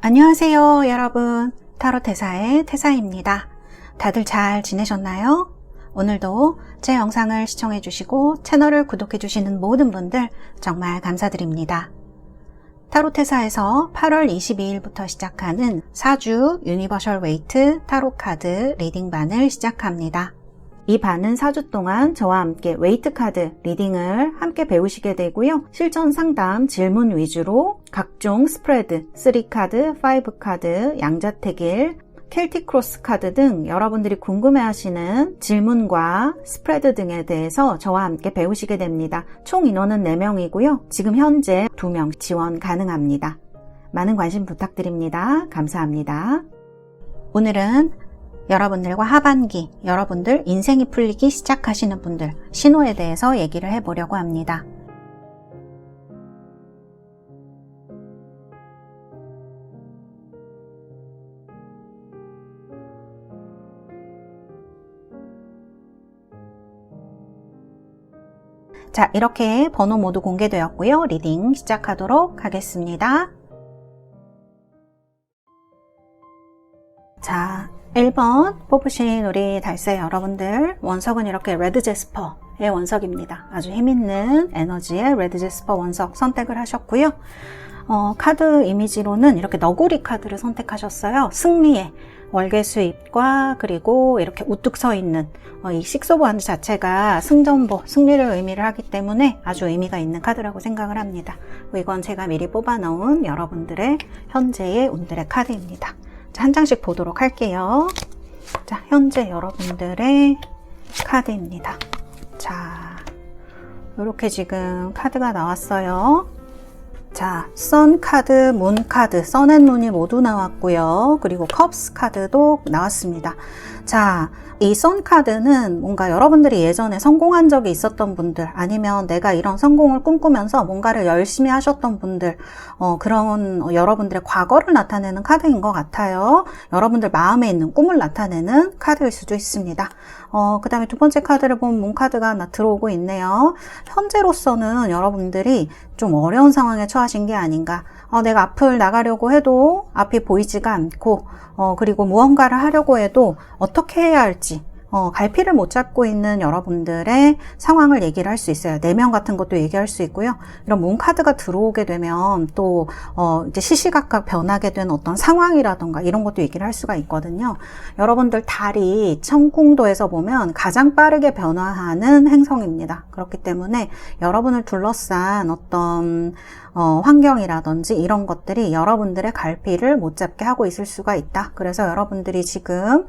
안녕하세요 여러분, 타로테사의 태사입니다. 다들 잘 지내셨나요? 오늘도 제 영상을 시청해 주시고 채널을 구독해 주시는 모든 분들 정말 감사드립니다. 타로테사에서 8월 22일부터 시작하는 4주 유니버셜 웨이트 타로카드 리딩반을 시작합니다. 이 반은 4주 동안 저와 함께 웨이트 카드 리딩을 함께 배우시게 되고요. 실전 상담 질문 위주로 각종 스프레드, 3카드, 5카드, 양자택일, 켈틱 크로스 카드 등 여러분들이 궁금해하시는 질문과 스프레드 등에 대해서 저와 함께 배우시게 됩니다. 총 인원은 4명이고요. 지금 현재 2명 지원 가능합니다. 많은 관심 부탁드립니다. 감사합니다. 오늘은 여러분들과 하반기, 여러분들 인생이 풀리기 시작하시는 분들 신호에 대해서 얘기를 해보려고 합니다. 자, 이렇게 번호 모두 공개되었고요. 리딩 시작하도록 하겠습니다. 자, 1번 뽑으신 우리 달새 여러분들, 원석은 이렇게 레드 제스퍼의 원석입니다. 아주 힘있는 에너지의 레드 제스퍼 원석 선택을 하셨고요. 카드 이미지로는 이렇게 너구리 카드를 선택하셨어요. 승리의 월계 수입과 그리고 이렇게 우뚝 서 있는 이 식소보 한드 자체가 승전보, 승리를 의미를 하기 때문에 아주 의미가 있는 카드라고 생각을 합니다. 이건 제가 미리 뽑아놓은 여러분들의 현재의 운들의 카드입니다. 자, 한 장씩 보도록 할게요. 자, 현재 여러분들의 카드입니다. 자, 이렇게 지금 카드가 나왔어요. 자, 선 카드, 문 카드, 선 앤 문이 모두 나왔고요. 그리고 컵스 카드도 나왔습니다. 자, 이 선 카드는 뭔가 여러분들이 예전에 성공한 적이 있었던 분들, 아니면 내가 이런 성공을 꿈꾸면서 뭔가를 열심히 하셨던 분들, 그런 여러분들의 과거를 나타내는 카드인 것 같아요. 여러분들 마음에 있는 꿈을 나타내는 카드일 수도 있습니다. 그 다음에 두 번째 카드를 보면 문 카드가 들어오고 있네요. 현재로서는 여러분들이 좀 어려운 상황에 처하신 게 아닌가. 내가 앞을 나가려고 해도 앞이 보이지가 않고, 그리고 무언가를 하려고 해도 어떻게 해야 할지, 갈피를 못 잡고 있는 여러분들의 상황을 얘기를 할 수 있어요. 내면 같은 것도 얘기할 수 있고요. 이런 문 카드가 들어오게 되면 또 이제 시시각각 변하게 된 어떤 상황이라던가 이런 것도 얘기를 할 수가 있거든요. 여러분들 달이 천궁도에서 보면 가장 빠르게 변화하는 행성입니다. 그렇기 때문에 여러분을 둘러싼 어떤 환경이라든지 이런 것들이 여러분들의 갈피를 못 잡게 하고 있을 수가 있다. 그래서 여러분들이 지금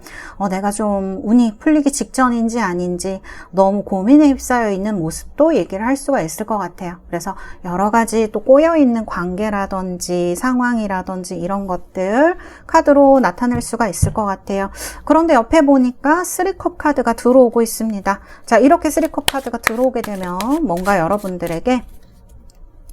내가 좀 운이 풀리기 직전인지 아닌지 너무 고민에 휩싸여 있는 모습도 얘기를 할 수가 있을 것 같아요. 그래서 여러 가지 또 꼬여있는 관계라든지 상황이라든지 이런 것들 카드로 나타낼 수가 있을 것 같아요. 그런데 옆에 보니까 3컵 카드가 들어오고 있습니다. 자, 이렇게 3컵 카드가 들어오게 되면 뭔가 여러분들에게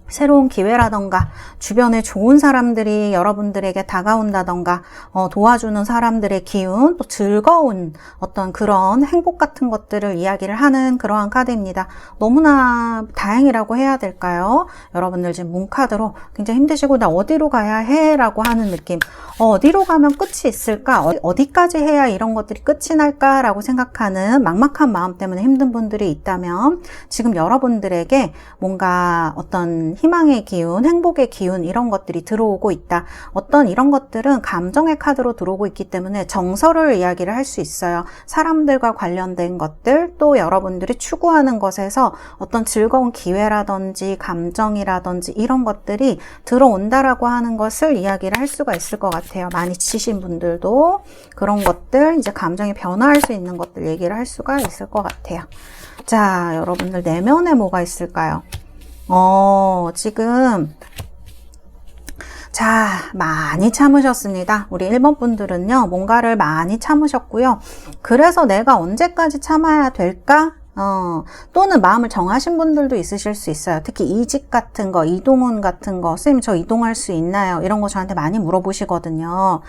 새로운 기회라던가 주변에 좋은 사람들이 여러분들에게 다가온다던가 도와주는 사람들의 기운, 또 즐거운 어떤 그런 행복 같은 것들을 이야기를 하는 그러한 카드입니다. 너무나 다행이라고 해야 될까요? 여러분들 지금 문카드로 굉장히 힘드시고 나 어디로 가야 해? 라고 하는 느낌. 어디로 가면 끝이 있을까? 어디까지 해야 이런 것들이 끝이 날까? 라고 생각하는 막막한 마음 때문에 힘든 분들이 있다면 지금 여러분들에게 뭔가 어떤 희망의 기운, 행복의 기운 이런 것들이 들어오고 있다. 어떤 이런 것들은 감정의 카드로 들어오고 있기 때문에 정서를 이야기를 할 수 있어요. 사람들과 관련된 것들, 또 여러분들이 추구하는 것에서 어떤 즐거운 기회라든지 감정이라든지 이런 것들이 들어온다라고 하는 것을 이야기를 할 수가 있을 것 같아요. 많이 지치신 분들도 그런 것들, 이제 감정이 변화할 수 있는 것들 얘기를 할 수가 있을 것 같아요. 자, 여러분들 내면에 뭐가 있을까요? 지금 자, 많이 참으셨습니다. 우리 1번 분들은요, 뭔가를 많이 참으셨고요. 그래서 내가 언제까지 참아야 될까? 또는 마음을 정하신 분들도 있으실 수 있어요. 특히 이직 같은 거, 이동운 같은 거, 선생님 저 이동할 수 있나요? 이런 거 저한테 많이 물어보시거든요.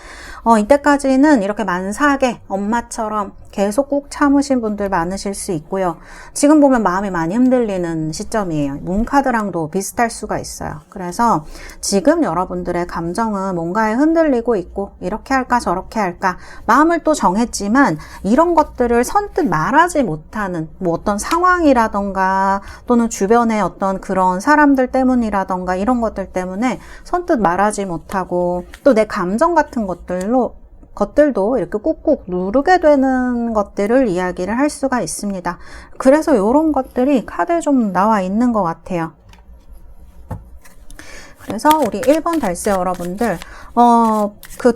이때까지는 이렇게 만삭에 엄마처럼 계속 꾹 참으신 분들 많으실 수 있고요. 지금 보면 마음이 많이 흔들리는 시점이에요. 문카드랑도 비슷할 수가 있어요. 그래서 지금 여러분들의 감정은 뭔가에 흔들리고 있고 이렇게 할까 저렇게 할까 마음을 또 정했지만 이런 것들을 선뜻 말하지 못하는 뭐 어떤 상황이라던가 또는 주변의 어떤 그런 사람들 때문이라던가 이런 것들 때문에 선뜻 말하지 못하고 또 내 감정 같은 것들도 이렇게 꾹꾹 누르게 되는 것들을 이야기를 할 수가 있습니다. 그래서 이런 것들이 카드에 좀 나와 있는 것 같아요. 그래서 우리 1번 달세 여러분들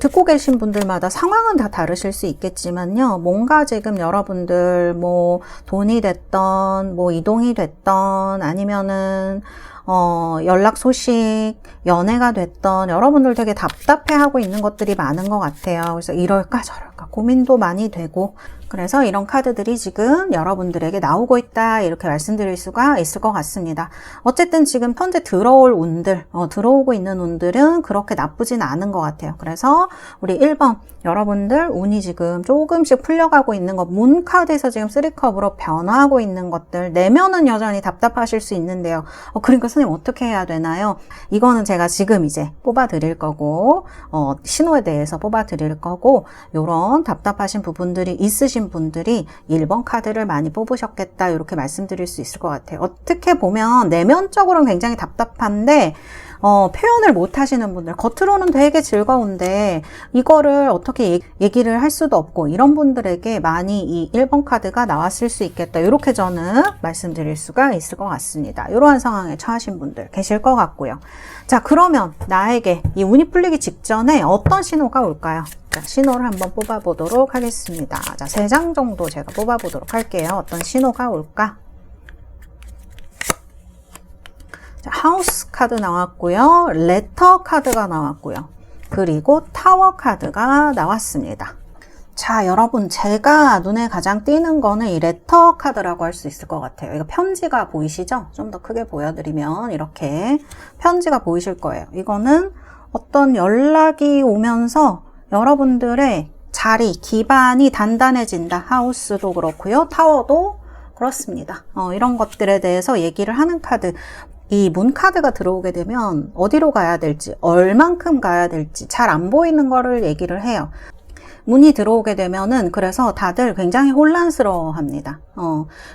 듣고 계신 분들마다 상황은 다 다르실 수 있겠지만요. 뭔가 지금 여러분들 뭐 돈이 됐던 뭐 이동이 됐던 아니면은 연락 소식, 연애가 됐던 여러분들 되게 답답해하고 있는 것들이 많은 것 같아요. 그래서 이럴까 저럴까 고민도 많이 되고 그래서 이런 카드들이 지금 여러분들에게 나오고 있다 이렇게 말씀드릴 수가 있을 것 같습니다. 어쨌든 지금 현재 들어올 운들, 들어오고 있는 운들은 그렇게 나쁘진 않은 것 같아요. 그래서 우리 1번 여러분들 운이 지금 조금씩 풀려가고 있는 것, 문 카드에서 지금 3컵으로 변화하고 있는 것들, 내면은 여전히 답답하실 수 있는데요. 그러니까 선생님 어떻게 해야 되나요? 이거는 제가 지금 이제 뽑아 드릴 거고 신호에 대해서 뽑아 드릴 거고 요런 답답하신 부분들이 있으신 분들이 1번 카드를 많이 뽑으셨겠다 이렇게 말씀드릴 수 있을 것 같아요. 어떻게 보면 내면적으로는 굉장히 답답한데 표현을 못 하시는 분들, 겉으로는 되게 즐거운데 이거를 어떻게 얘기를 할 수도 없고 이런 분들에게 많이 이 1번 카드가 나왔을 수 있겠다 이렇게 저는 말씀드릴 수가 있을 것 같습니다. 이러한 상황에 처하신 분들 계실 것 같고요. 자, 그러면 나에게 이 운이 풀리기 직전에 어떤 신호가 올까요? 자, 신호를 한번 뽑아 보도록 하겠습니다. 자, 3장 정도 제가 뽑아 보도록 할게요. 어떤 신호가 올까? 자, 하우스 카드 나왔고요. 레터 카드가 나왔고요. 그리고 타워 카드가 나왔습니다. 자, 여러분 제가 눈에 가장 띄는 거는 이 레터 카드라고 할 수 있을 것 같아요. 이거 편지가 보이시죠? 좀 더 크게 보여드리면 이렇게 편지가 보이실 거예요. 이거는 어떤 연락이 오면서 여러분들의 자리, 기반이 단단해진다. 하우스도 그렇고요. 타워도 그렇습니다. 이런 것들에 대해서 얘기를 하는 카드. 이 문 카드가 들어오게 되면 어디로 가야 될지, 얼만큼 가야 될지 잘 안 보이는 거를 얘기를 해요. 문이 들어오게 되면은 그래서 다들 굉장히 혼란스러워 합니다.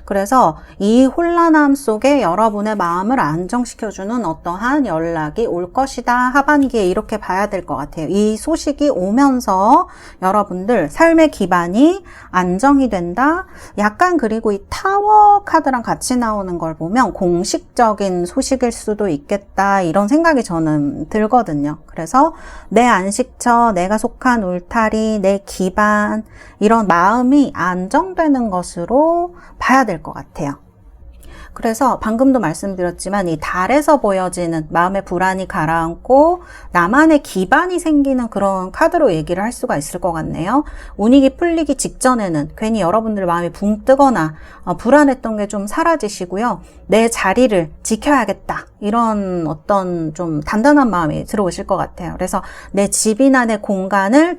그래서 이 혼란함 속에 여러분의 마음을 안정시켜주는 어떠한 연락이 올 것이다. 하반기에 이렇게 봐야 될 것 같아요. 이 소식이 오면서 여러분들 삶의 기반이 안정이 된다. 약간 그리고 이 타워 카드랑 같이 나오는 걸 보면 공식적인 소식일 수도 있겠다. 이런 생각이 저는 들거든요. 그래서 내 안식처, 내가 속한 울타리, 내 기반 이런 마음이 안정되는 것으로 봐야 될 것 같아요. 그래서 방금도 말씀드렸지만 이 달에서 보여지는 마음의 불안이 가라앉고 나만의 기반이 생기는 그런 카드로 얘기를 할 수가 있을 것 같네요. 운이 풀리기 직전에는 괜히 여러분들 마음이 붕 뜨거나 불안했던 게 좀 사라지시고요. 내 자리를 지켜야겠다. 이런 어떤 좀 단단한 마음이 들어오실 것 같아요. 그래서 내 집이나 내 공간을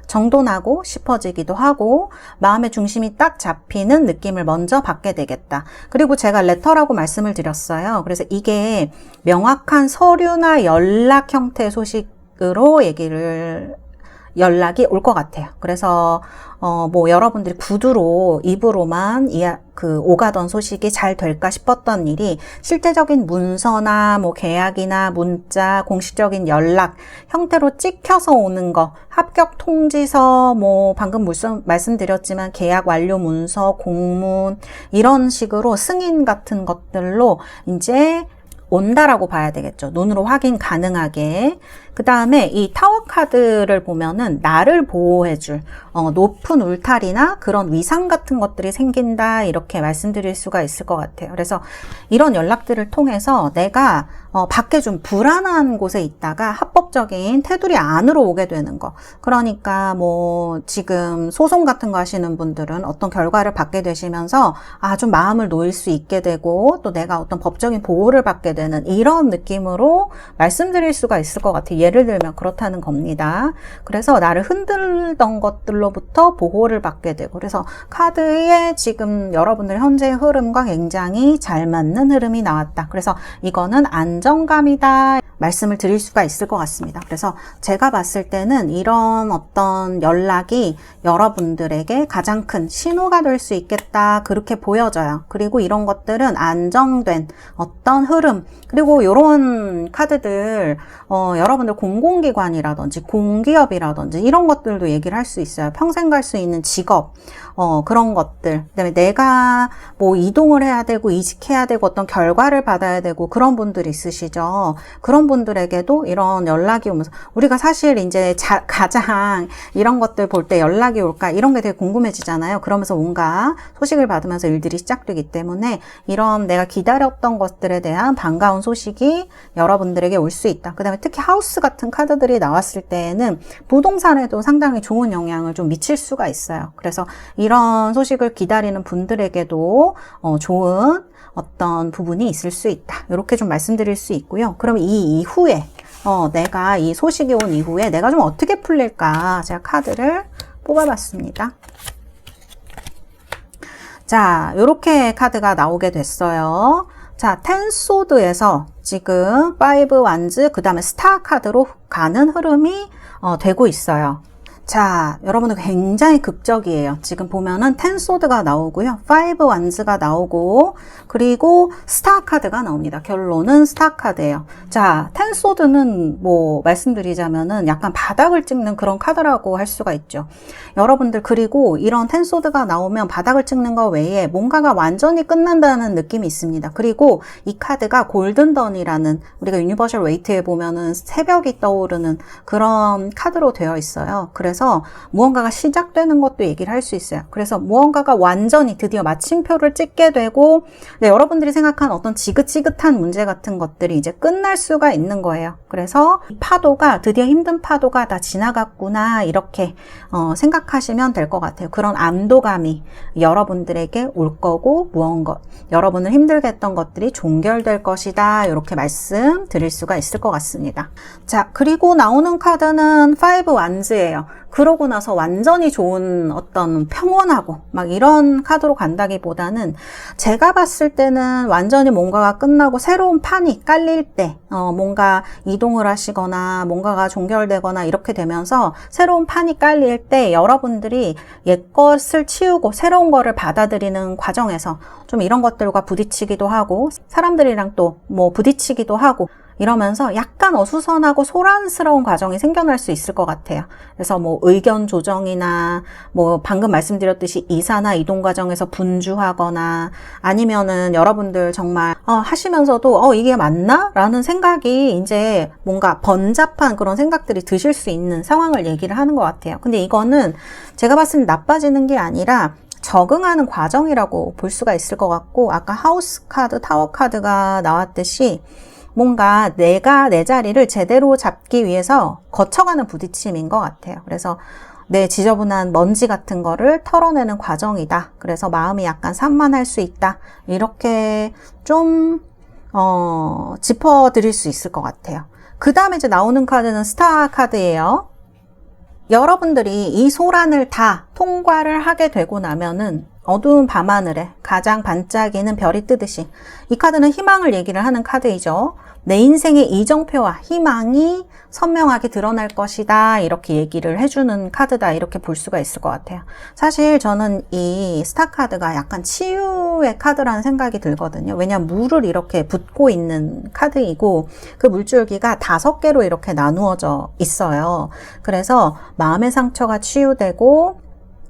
정돈하고 싶어지기도 하고 마음의 중심이 딱 잡히는 느낌을 먼저 받게 되겠다. 그리고 제가 레터라고 말씀을 드렸어요. 그래서 이게 명확한 서류나 연락 형태의 소식으로 연락이 올 것 같아요. 그래서 뭐 여러분들이 구두로 입으로만 오가던 소식이 잘 될까 싶었던 일이 실제적인 문서나 뭐 계약이나 문자, 공식적인 연락 형태로 찍혀서 오는 거, 합격 통지서, 뭐 방금 말씀드렸지만 계약 완료 문서, 공문 이런 식으로 승인 같은 것들로 이제 온다라고 봐야 되겠죠. 눈으로 확인 가능하게. 그 다음에 이 타워 카드를 보면은 나를 보호해줄 높은 울타리나 그런 위상 같은 것들이 생긴다 이렇게 말씀드릴 수가 있을 것 같아요. 그래서 이런 연락들을 통해서 내가 밖에 좀 불안한 곳에 있다가 합법적인 테두리 안으로 오게 되는 거. 그러니까 뭐 지금 소송 같은 거 하시는 분들은 어떤 결과를 받게 되시면서 좀 마음을 놓일 수 있게 되고 또 내가 어떤 법적인 보호를 받게 되는 이런 느낌으로 말씀드릴 수가 있을 것 같아요. 예를 들면 그렇다는 겁니다. 그래서 나를 흔들던 것들로부터 보호를 받게 되고, 그래서 카드에 지금 여러분들 현재의 흐름과 굉장히 잘 맞는 흐름이 나왔다. 그래서 이거는 안정감이다 말씀을 드릴 수가 있을 것 같습니다. 그래서 제가 봤을 때는 이런 어떤 연락이 여러분들에게 가장 큰 신호가 될 수 있겠다, 그렇게 보여져요. 그리고 이런 것들은 안정된 어떤 흐름, 그리고 이런 카드들 여러분들 공공기관이라든지 공기업이라든지 이런 것들도 얘기를 할 수 있어요. 평생 갈 수 있는 직업, 그런 것들, 그다음에 내가 뭐 이동을 해야 되고 이직해야 되고 어떤 결과를 받아야 되고 그런 분들이 있으시죠. 그런 분들에게도 이런 연락이 오면서, 우리가 사실 이제 가장 이런 것들 볼 때 연락이 올까 이런 게 되게 궁금해지잖아요. 그러면서 뭔가 소식을 받으면서 일들이 시작되기 때문에 이런 내가 기다렸던 것들에 대한 반가운 소식이 여러분들에게 올 수 있다. 그 다음에 특히 하우스 같은 카드들이 나왔을 때에는 부동산에도 상당히 좋은 영향을 좀 미칠 수가 있어요. 그래서 이런 소식을 기다리는 분들에게도 좋은 어떤 부분이 있을 수 있다. 이렇게 좀 말씀드릴 수 있고요. 그럼 이 이후에 내가 이 소식이 온 이후에 내가 좀 어떻게 풀릴까, 제가 카드를 뽑아봤습니다. 자, 이렇게 카드가 나오게 됐어요. 자, 텐소드에서 지금 5 완즈, 그 다음에 스타 카드로 가는 흐름이 되고 있어요. 자, 여러분들 굉장히 극적이에요. 지금 보면은 텐소드가 나오고요. 5 완즈가 나오고, 그리고 스타 카드가 나옵니다. 결론은 스타 카드예요. 자, 텐소드는 뭐 말씀드리자면은 약간 바닥을 찍는 그런 카드라고 할 수가 있죠. 여러분들, 그리고 이런 텐소드가 나오면 바닥을 찍는 거 외에 뭔가가 완전히 끝난다는 느낌이 있습니다. 그리고 이 카드가 골든던이라는, 우리가 유니버셜 웨이트에 보면은 새벽이 떠오르는 그런 카드로 되어 있어요. 그래서 무언가가 시작되는 것도 얘기를 할 수 있어요. 그래서 무언가가 완전히 드디어 마침표를 찍게 되고, 네, 여러분들이 생각한 어떤 지긋지긋한 문제 같은 것들이 이제 끝날 수가 있는 거예요. 그래서 이 파도가, 드디어 힘든 파도가 다 지나갔구나, 이렇게 생각하시면 될 것 같아요. 그런 안도감이 여러분들에게 올 거고, 여러분을 힘들게 했던 것들이 종결될 것이다, 이렇게 말씀드릴 수가 있을 것 같습니다. 자, 그리고 나오는 카드는 5 완즈예요. 그러고 나서 완전히 좋은 어떤 평온하고 막 이런 카드로 간다기보다는, 제가 봤을 때는 완전히 뭔가가 끝나고 새로운 판이 깔릴 때, 뭔가 이동을 하시거나 뭔가가 종결되거나 이렇게 되면서 새로운 판이 깔릴 때 여러분들이 옛 것을 치우고 새로운 거를 받아들이는 과정에서 좀 이런 것들과 부딪히기도 하고, 사람들이랑 또 뭐 부딪히기도 하고, 이러면서 약간 어수선하고 소란스러운 과정이 생겨날 수 있을 것 같아요. 그래서 뭐 의견 조정이나 뭐 방금 말씀드렸듯이 이사나 이동 과정에서 분주하거나, 아니면은 여러분들 정말 하시면서도 이게 맞나? 라는 생각이 이제 뭔가 번잡한 그런 생각들이 드실 수 있는 상황을 얘기를 하는 것 같아요. 근데 이거는 제가 봤을 때 나빠지는 게 아니라 적응하는 과정이라고 볼 수가 있을 것 같고, 아까 하우스 카드, 타워 카드가 나왔듯이 뭔가 내가 내 자리를 제대로 잡기 위해서 거쳐가는 부딪힘인 것 같아요. 그래서 내 지저분한 먼지 같은 거를 털어내는 과정이다. 그래서 마음이 약간 산만할 수 있다. 이렇게 좀 짚어드릴 수 있을 것 같아요. 그 다음에 이제 나오는 카드는 스타 카드예요. 여러분들이 이 소란을 다 통과를 하게 되고 나면은 어두운 밤하늘에 가장 반짝이는 별이 뜨듯이, 이 카드는 희망을 얘기를 하는 카드이죠. 내 인생의 이정표와 희망이 선명하게 드러날 것이다, 이렇게 얘기를 해주는 카드다, 이렇게 볼 수가 있을 것 같아요. 사실 저는 이 스타 카드가 약간 치유의 카드라는 생각이 들거든요. 왜냐하면 물을 이렇게 붓고 있는 카드이고, 그 물줄기가 5개로 이렇게 나누어져 있어요. 그래서 마음의 상처가 치유되고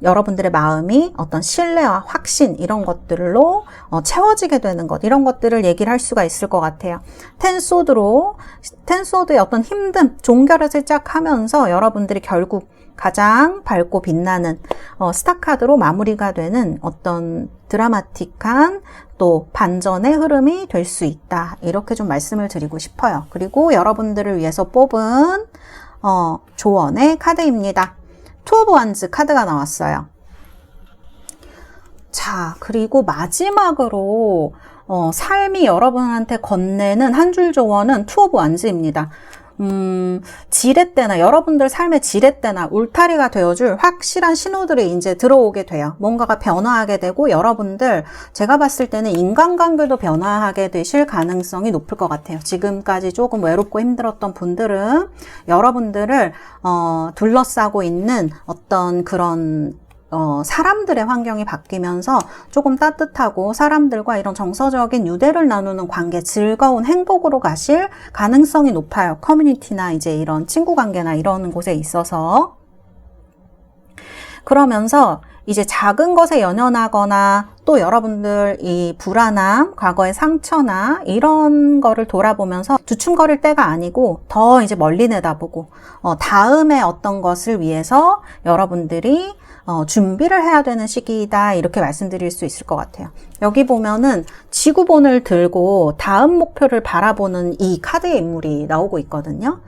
여러분들의 마음이 어떤 신뢰와 확신, 이런 것들로 채워지게 되는 것, 이런 것들을 얘기를 할 수가 있을 것 같아요. 텐소드의 어떤 힘듦, 종결을 시작하면서 여러분들이 결국 가장 밝고 빛나는 스타 카드로 마무리가 되는 어떤 드라마틱한 또 반전의 흐름이 될 수 있다, 이렇게 좀 말씀을 드리고 싶어요. 그리고 여러분들을 위해서 뽑은 조언의 카드입니다. 2 오브 완즈 카드가 나왔어요. 자, 그리고 마지막으로 삶이 여러분한테 건네는 한 줄 조언은 2 오브 완즈입니다. 지렛대나 여러분들 삶의 지렛대나 울타리가 되어줄 확실한 신호들이 이제 들어오게 돼요. 뭔가가 변화하게 되고 여러분들 제가 봤을 때는 인간관계도 변화하게 되실 가능성이 높을 것 같아요. 지금까지 조금 외롭고 힘들었던 분들은 여러분들을 둘러싸고 있는 어떤 그런 사람들의 환경이 바뀌면서 조금 따뜻하고 사람들과 이런 정서적인 유대를 나누는 관계, 즐거운 행복으로 가실 가능성이 높아요. 커뮤니티나 이제 이런 친구 관계나 이런 곳에 있어서. 그러면서 이제 작은 것에 연연하거나 또 여러분들 이 불안함, 과거의 상처나 이런 거를 돌아보면서 주춤거릴 때가 아니고 더 이제 멀리 내다보고 다음에 어떤 것을 위해서 여러분들이 준비를 해야 되는 시기이다 이렇게 말씀드릴 수 있을 것 같아요. 여기 보면은 지구본을 들고 다음 목표를 바라보는 이 카드의 인물이 나오고 있거든요.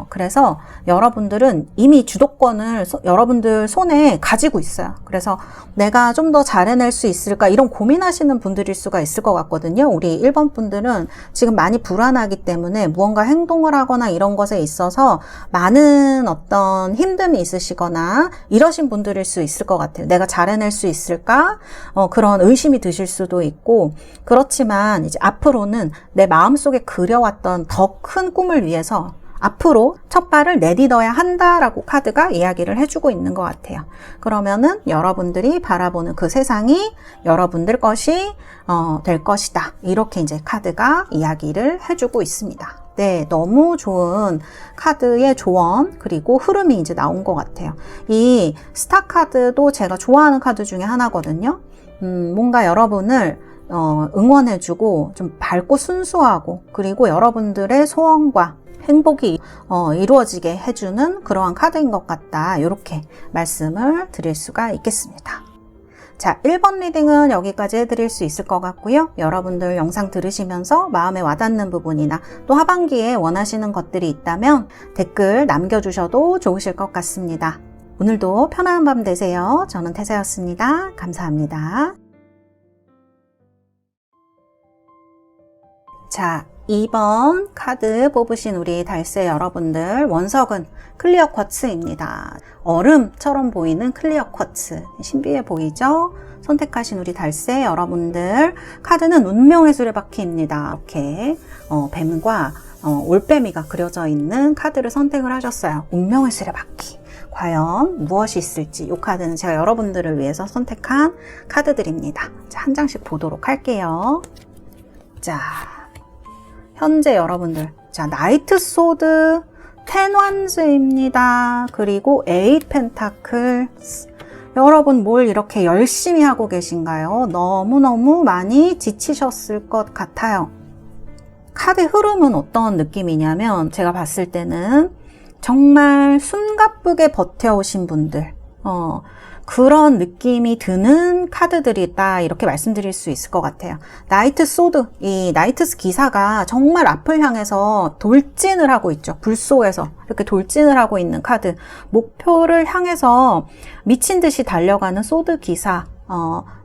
그래서 여러분들은 이미 주도권을 여러분들 손에 가지고 있어요. 그래서 내가 좀 더 잘 해낼 수 있을까 이런 고민하시는 분들일 수가 있을 것 같거든요. 우리 1번 분들은 지금 많이 불안하기 때문에 무언가 행동을 하거나 이런 것에 있어서 많은 어떤 힘듦이 있으시거나 이러신 분들일 수 있을 것 같아요. 내가 잘 해낼 수 있을까? 그런 의심이 드실 수도 있고, 그렇지만 이제 앞으로는 내 마음속에 그려왔던 더 큰 꿈을 위해서 앞으로 첫 발을 내딛어야 한다라고 카드가 이야기를 해주고 있는 것 같아요. 그러면은 여러분들이 바라보는 그 세상이 여러분들 것이 될 것이다. 이렇게 이제 카드가 이야기를 해주고 있습니다. 네, 너무 좋은 카드의 조언 그리고 흐름이 이제 나온 것 같아요. 이 스타 카드도 제가 좋아하는 카드 중에 하나거든요. 뭔가 여러분을 응원해주고 좀 밝고 순수하고 그리고 여러분들의 소원과 행복이 이루어지게 해주는 그러한 카드인 것 같다. 이렇게 말씀을 드릴 수가 있겠습니다. 자, 1번 리딩은 여기까지 해드릴 수 있을 것 같고요. 여러분들 영상 들으시면서 마음에 와닿는 부분이나 또 하반기에 원하시는 것들이 있다면 댓글 남겨주셔도 좋으실 것 같습니다. 오늘도 편안한 밤 되세요. 저는 태사였습니다. 감사합니다. 자, 2번 카드 뽑으신 우리 달새 여러분들, 원석은 클리어 쿼츠입니다. 얼음처럼 보이는 클리어 쿼츠, 신비해 보이죠? 선택하신 우리 달새 여러분들, 카드는 운명의 수레바퀴입니다. 이렇게 뱀과 올빼미가 그려져 있는 카드를 선택을 하셨어요. 운명의 수레바퀴. 과연 무엇이 있을지, 이 카드는 제가 여러분들을 위해서 선택한 카드들입니다. 자, 한 장씩 보도록 할게요. 자, 현재 여러분들, 자, 나이트 소드, 10 완즈입니다. 그리고 8 펜타클. 여러분 뭘 이렇게 열심히 하고 계신가요? 너무너무 많이 지치셨을 것 같아요. 카드 흐름은 어떤 느낌이냐면 제가 봤을 때는 정말 숨가쁘게 버텨오신 분들, 그런 느낌이 드는 카드들이다 이렇게 말씀드릴 수 있을 것 같아요. 나이트 소드, 이 나이트스 기사가 정말 앞을 향해서 돌진을 하고 있죠. 불 속에서 이렇게 돌진을 하고 있는 카드, 목표를 향해서 미친 듯이 달려가는 소드 기사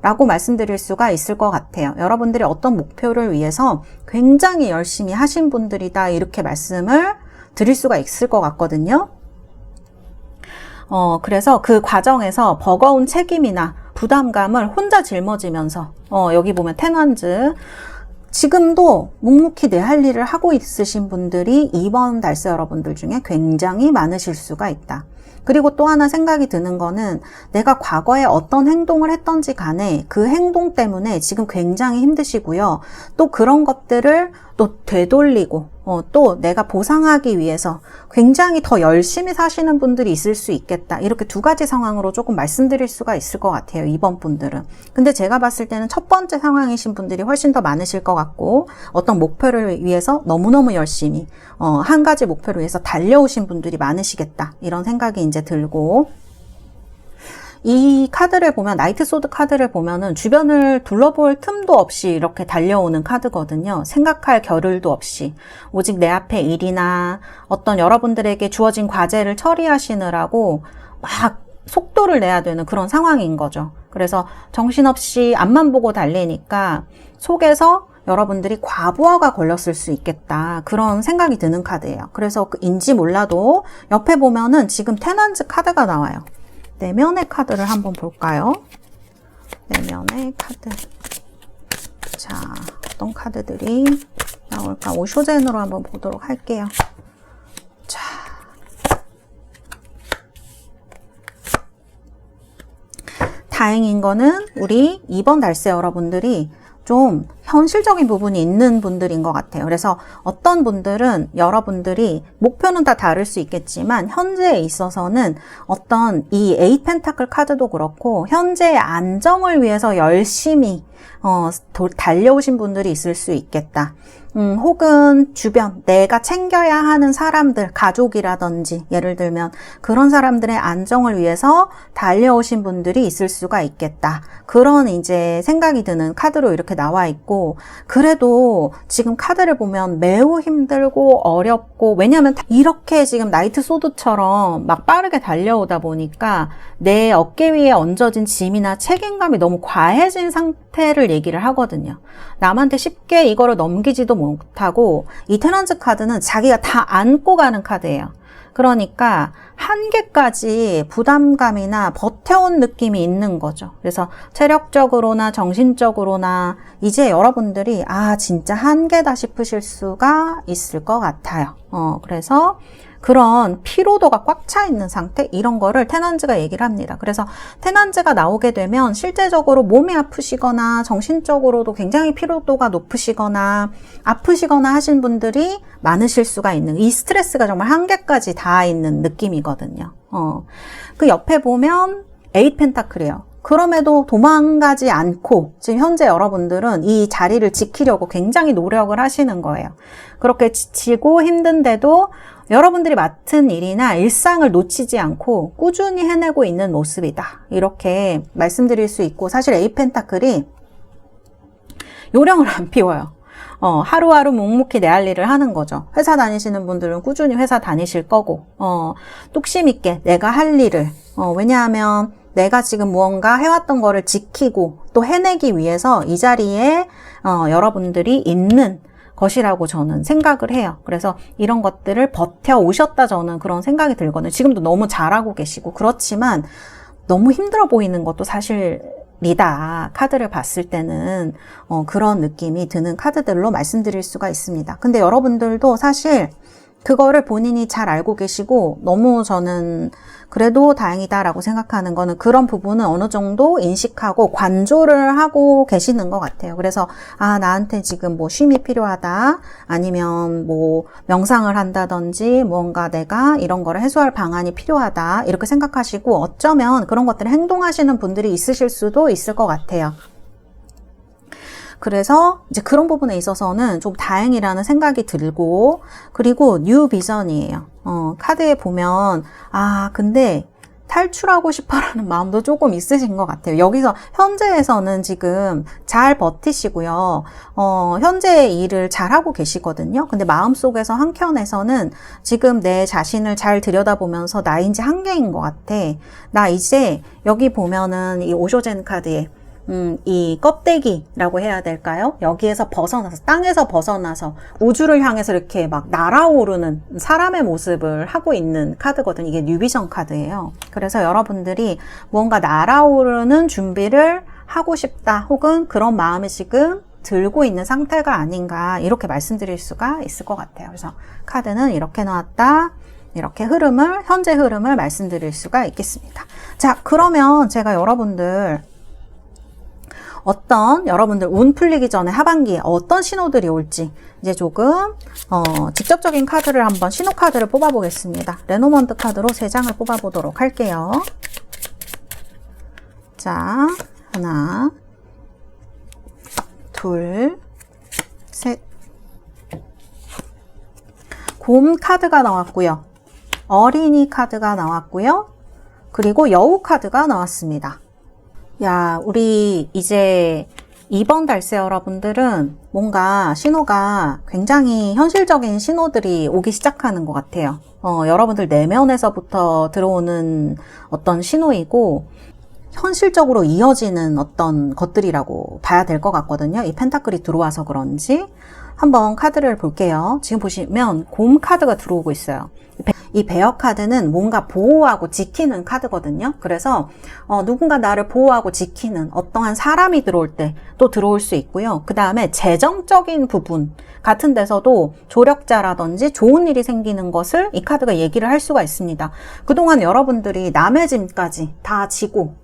라고 말씀드릴 수가 있을 것 같아요. 여러분들이 어떤 목표를 위해서 굉장히 열심히 하신 분들이다 이렇게 말씀을 드릴 수가 있을 것 같거든요. 그래서 그 과정에서 버거운 책임이나 부담감을 혼자 짊어지면서 여기 보면 10 완즈, 지금도 묵묵히 내 할 일을 하고 있으신 분들이 2번 달새 여러분들 중에 굉장히 많으실 수가 있다. 그리고 또 하나 생각이 드는 거는 내가 과거에 어떤 행동을 했던지 간에 그 행동 때문에 지금 굉장히 힘드시고요. 또 그런 것들을 또 되돌리고 또 내가 보상하기 위해서 굉장히 더 열심히 사시는 분들이 있을 수 있겠다. 이렇게 두 가지 상황으로 조금 말씀드릴 수가 있을 것 같아요. 2번 분들은. 근데 제가 봤을 때는 첫 번째 상황이신 분들이 훨씬 더 많으실 것 같고 어떤 목표를 위해서 너무너무 열심히 한 가지 목표를 위해서 달려오신 분들이 많으시겠다. 이런 생각이 이제 들고, 이 카드를 보면, 나이트 소드 카드를 보면은 주변을 둘러볼 틈도 없이 이렇게 달려오는 카드거든요. 생각할 겨를도 없이 오직 내 앞에 일이나 어떤 여러분들에게 주어진 과제를 처리하시느라고 막 속도를 내야 되는 그런 상황인 거죠. 그래서 정신없이 앞만 보고 달리니까 속에서 여러분들이 과부하가 걸렸을 수 있겠다. 그런 생각이 드는 카드예요. 그래서 인지 몰라도 옆에 보면은 지금 테넌즈 카드가 나와요. 내면의 카드를 한번 볼까요? 내면의 카드. 자, 어떤 카드들이 나올까? 오쇼젠으로 한번 보도록 할게요. 자. 다행인 거는 우리 2번 달세 여러분들이 좀 현실적인 부분이 있는 분들인 것 같아요. 그래서 어떤 분들은 여러분들이 목표는 다 다를 수 있겠지만 현재에 있어서는 어떤 이 8 펜타클 카드도 그렇고 현재의 안정을 위해서 열심히 달려오신 분들이 있을 수 있겠다. 혹은 주변 내가 챙겨야 하는 사람들, 가족이라든지 예를 들면 그런 사람들의 안정을 위해서 달려오신 분들이 있을 수가 있겠다. 그런 이제 생각이 드는 카드로 이렇게 나와 있고, 그래도 지금 카드를 보면 매우 힘들고 어렵고, 왜냐하면 이렇게 지금 나이트 소드처럼 막 빠르게 달려오다 보니까 내 어깨 위에 얹어진 짐이나 책임감이 너무 과해진 상태를 얘기를 하거든요. 남한테 쉽게 이거를 넘기지도 못하고, 이 테넌즈 카드는 자기가 다 안고 가는 카드예요. 그러니까 한계까지 부담감이나 버텨온 느낌이 있는 거죠. 그래서 체력적으로나 정신적으로나 이제 여러분들이 진짜 한계다 싶으실 수가 있을 것 같아요. 그래서 그런 피로도가 꽉 차 있는 상태, 이런 거를 테넌즈가 얘기를 합니다. 그래서 테넌즈가 나오게 되면 실제적으로 몸이 아프시거나 정신적으로도 굉장히 피로도가 높으시거나 아프시거나 하신 분들이 많으실 수가 있는, 이 스트레스가 정말 한계까지 닿아 있는 느낌이거든요. 그 옆에 보면 8 펜타클이에요. 그럼에도 도망가지 않고 지금 현재 여러분들은 이 자리를 지키려고 굉장히 노력을 하시는 거예요. 그렇게 지치고 힘든데도 여러분들이 맡은 일이나 일상을 놓치지 않고 꾸준히 해내고 있는 모습이다. 이렇게 말씀드릴 수 있고, 사실 8 펜타클이 요령을 안 피워요. 하루하루 묵묵히 내 할 일을 하는 거죠. 회사 다니시는 분들은 꾸준히 회사 다니실 거고, 뚝심 있게 내가 할 일을, 왜냐하면 내가 지금 무언가 해왔던 거를 지키고 또 해내기 위해서 이 자리에 여러분들이 있는 것이라고 저는 생각을 해요. 그래서 이런 것들을 버텨오셨다, 저는 그런 생각이 들거든요. 지금도 너무 잘하고 계시고, 그렇지만 너무 힘들어 보이는 것도 사실이다. 카드를 봤을 때는 그런 느낌이 드는 카드들로 말씀드릴 수가 있습니다. 근데 여러분들도 사실 그거를 본인이 잘 알고 계시고, 너무 저는 그래도 다행이다라고 생각하는 거는 그런 부분은 어느 정도 인식하고 관조를 하고 계시는 것 같아요. 그래서 나한테 지금 뭐 쉼이 필요하다, 아니면 뭐 명상을 한다든지 무언가 내가 이런 거를 해소할 방안이 필요하다, 이렇게 생각하시고 어쩌면 그런 것들을 행동하시는 분들이 있으실 수도 있을 것 같아요. 그래서 이제 그런 부분에 있어서는 좀 다행이라는 생각이 들고, 그리고 뉴 비전이에요. 카드에 보면 근데 탈출하고 싶어라는 마음도 조금 있으신 것 같아요. 여기서 현재에서는 지금 잘 버티시고요. 현재의 일을 잘 하고 계시거든요. 근데 마음속에서 한켠에서는 지금 내 자신을 잘 들여다보면서 나 이제 한계인 것 같아. 나 이제 여기 보면은 이 오쇼젠 카드에 이 껍데기라고 해야 될까요? 여기에서 벗어나서, 땅에서 벗어나서 우주를 향해서 이렇게 막 날아오르는 사람의 모습을 하고 있는 카드거든요. 이게 뉴비전 카드예요. 그래서 여러분들이 뭔가 날아오르는 준비를 하고 싶다, 혹은 그런 마음이 지금 들고 있는 상태가 아닌가, 이렇게 말씀드릴 수가 있을 것 같아요. 그래서 카드는 이렇게 나왔다. 이렇게 현재 흐름을 말씀드릴 수가 있겠습니다. 자, 그러면 제가 여러분들 운 풀리기 전에 하반기에 어떤 신호들이 올지 이제 조금 직접적인 카드를 한번, 신호 카드를 뽑아 보겠습니다. 레노먼트 카드로 3장을 뽑아 보도록 할게요. 자, 하나, 둘, 셋. 곰 카드가 나왔고요. 어린이 카드가 나왔고요. 그리고 여우 카드가 나왔습니다. 우리 이제 2번 달세 여러분들은 뭔가 신호가 굉장히 현실적인 신호들이 오기 시작하는 것 같아요. 여러분들 내면에서부터 들어오는 어떤 신호이고, 현실적으로 이어지는 어떤 것들이라고 봐야 될 것 같거든요. 이 펜타클이 들어와서 그런지. 한번 카드를 볼게요. 지금 보시면 곰 카드가 들어오고 있어요. 이 베어 카드는 뭔가 보호하고 지키는 카드거든요. 그래서 누군가 나를 보호하고 지키는 어떠한 사람이 들어올 때 또 들어올 수 있고요. 그 다음에 재정적인 부분 같은 데서도 조력자라든지 좋은 일이 생기는 것을 이 카드가 얘기를 할 수가 있습니다. 그동안 여러분들이 남의 짐까지 다 지고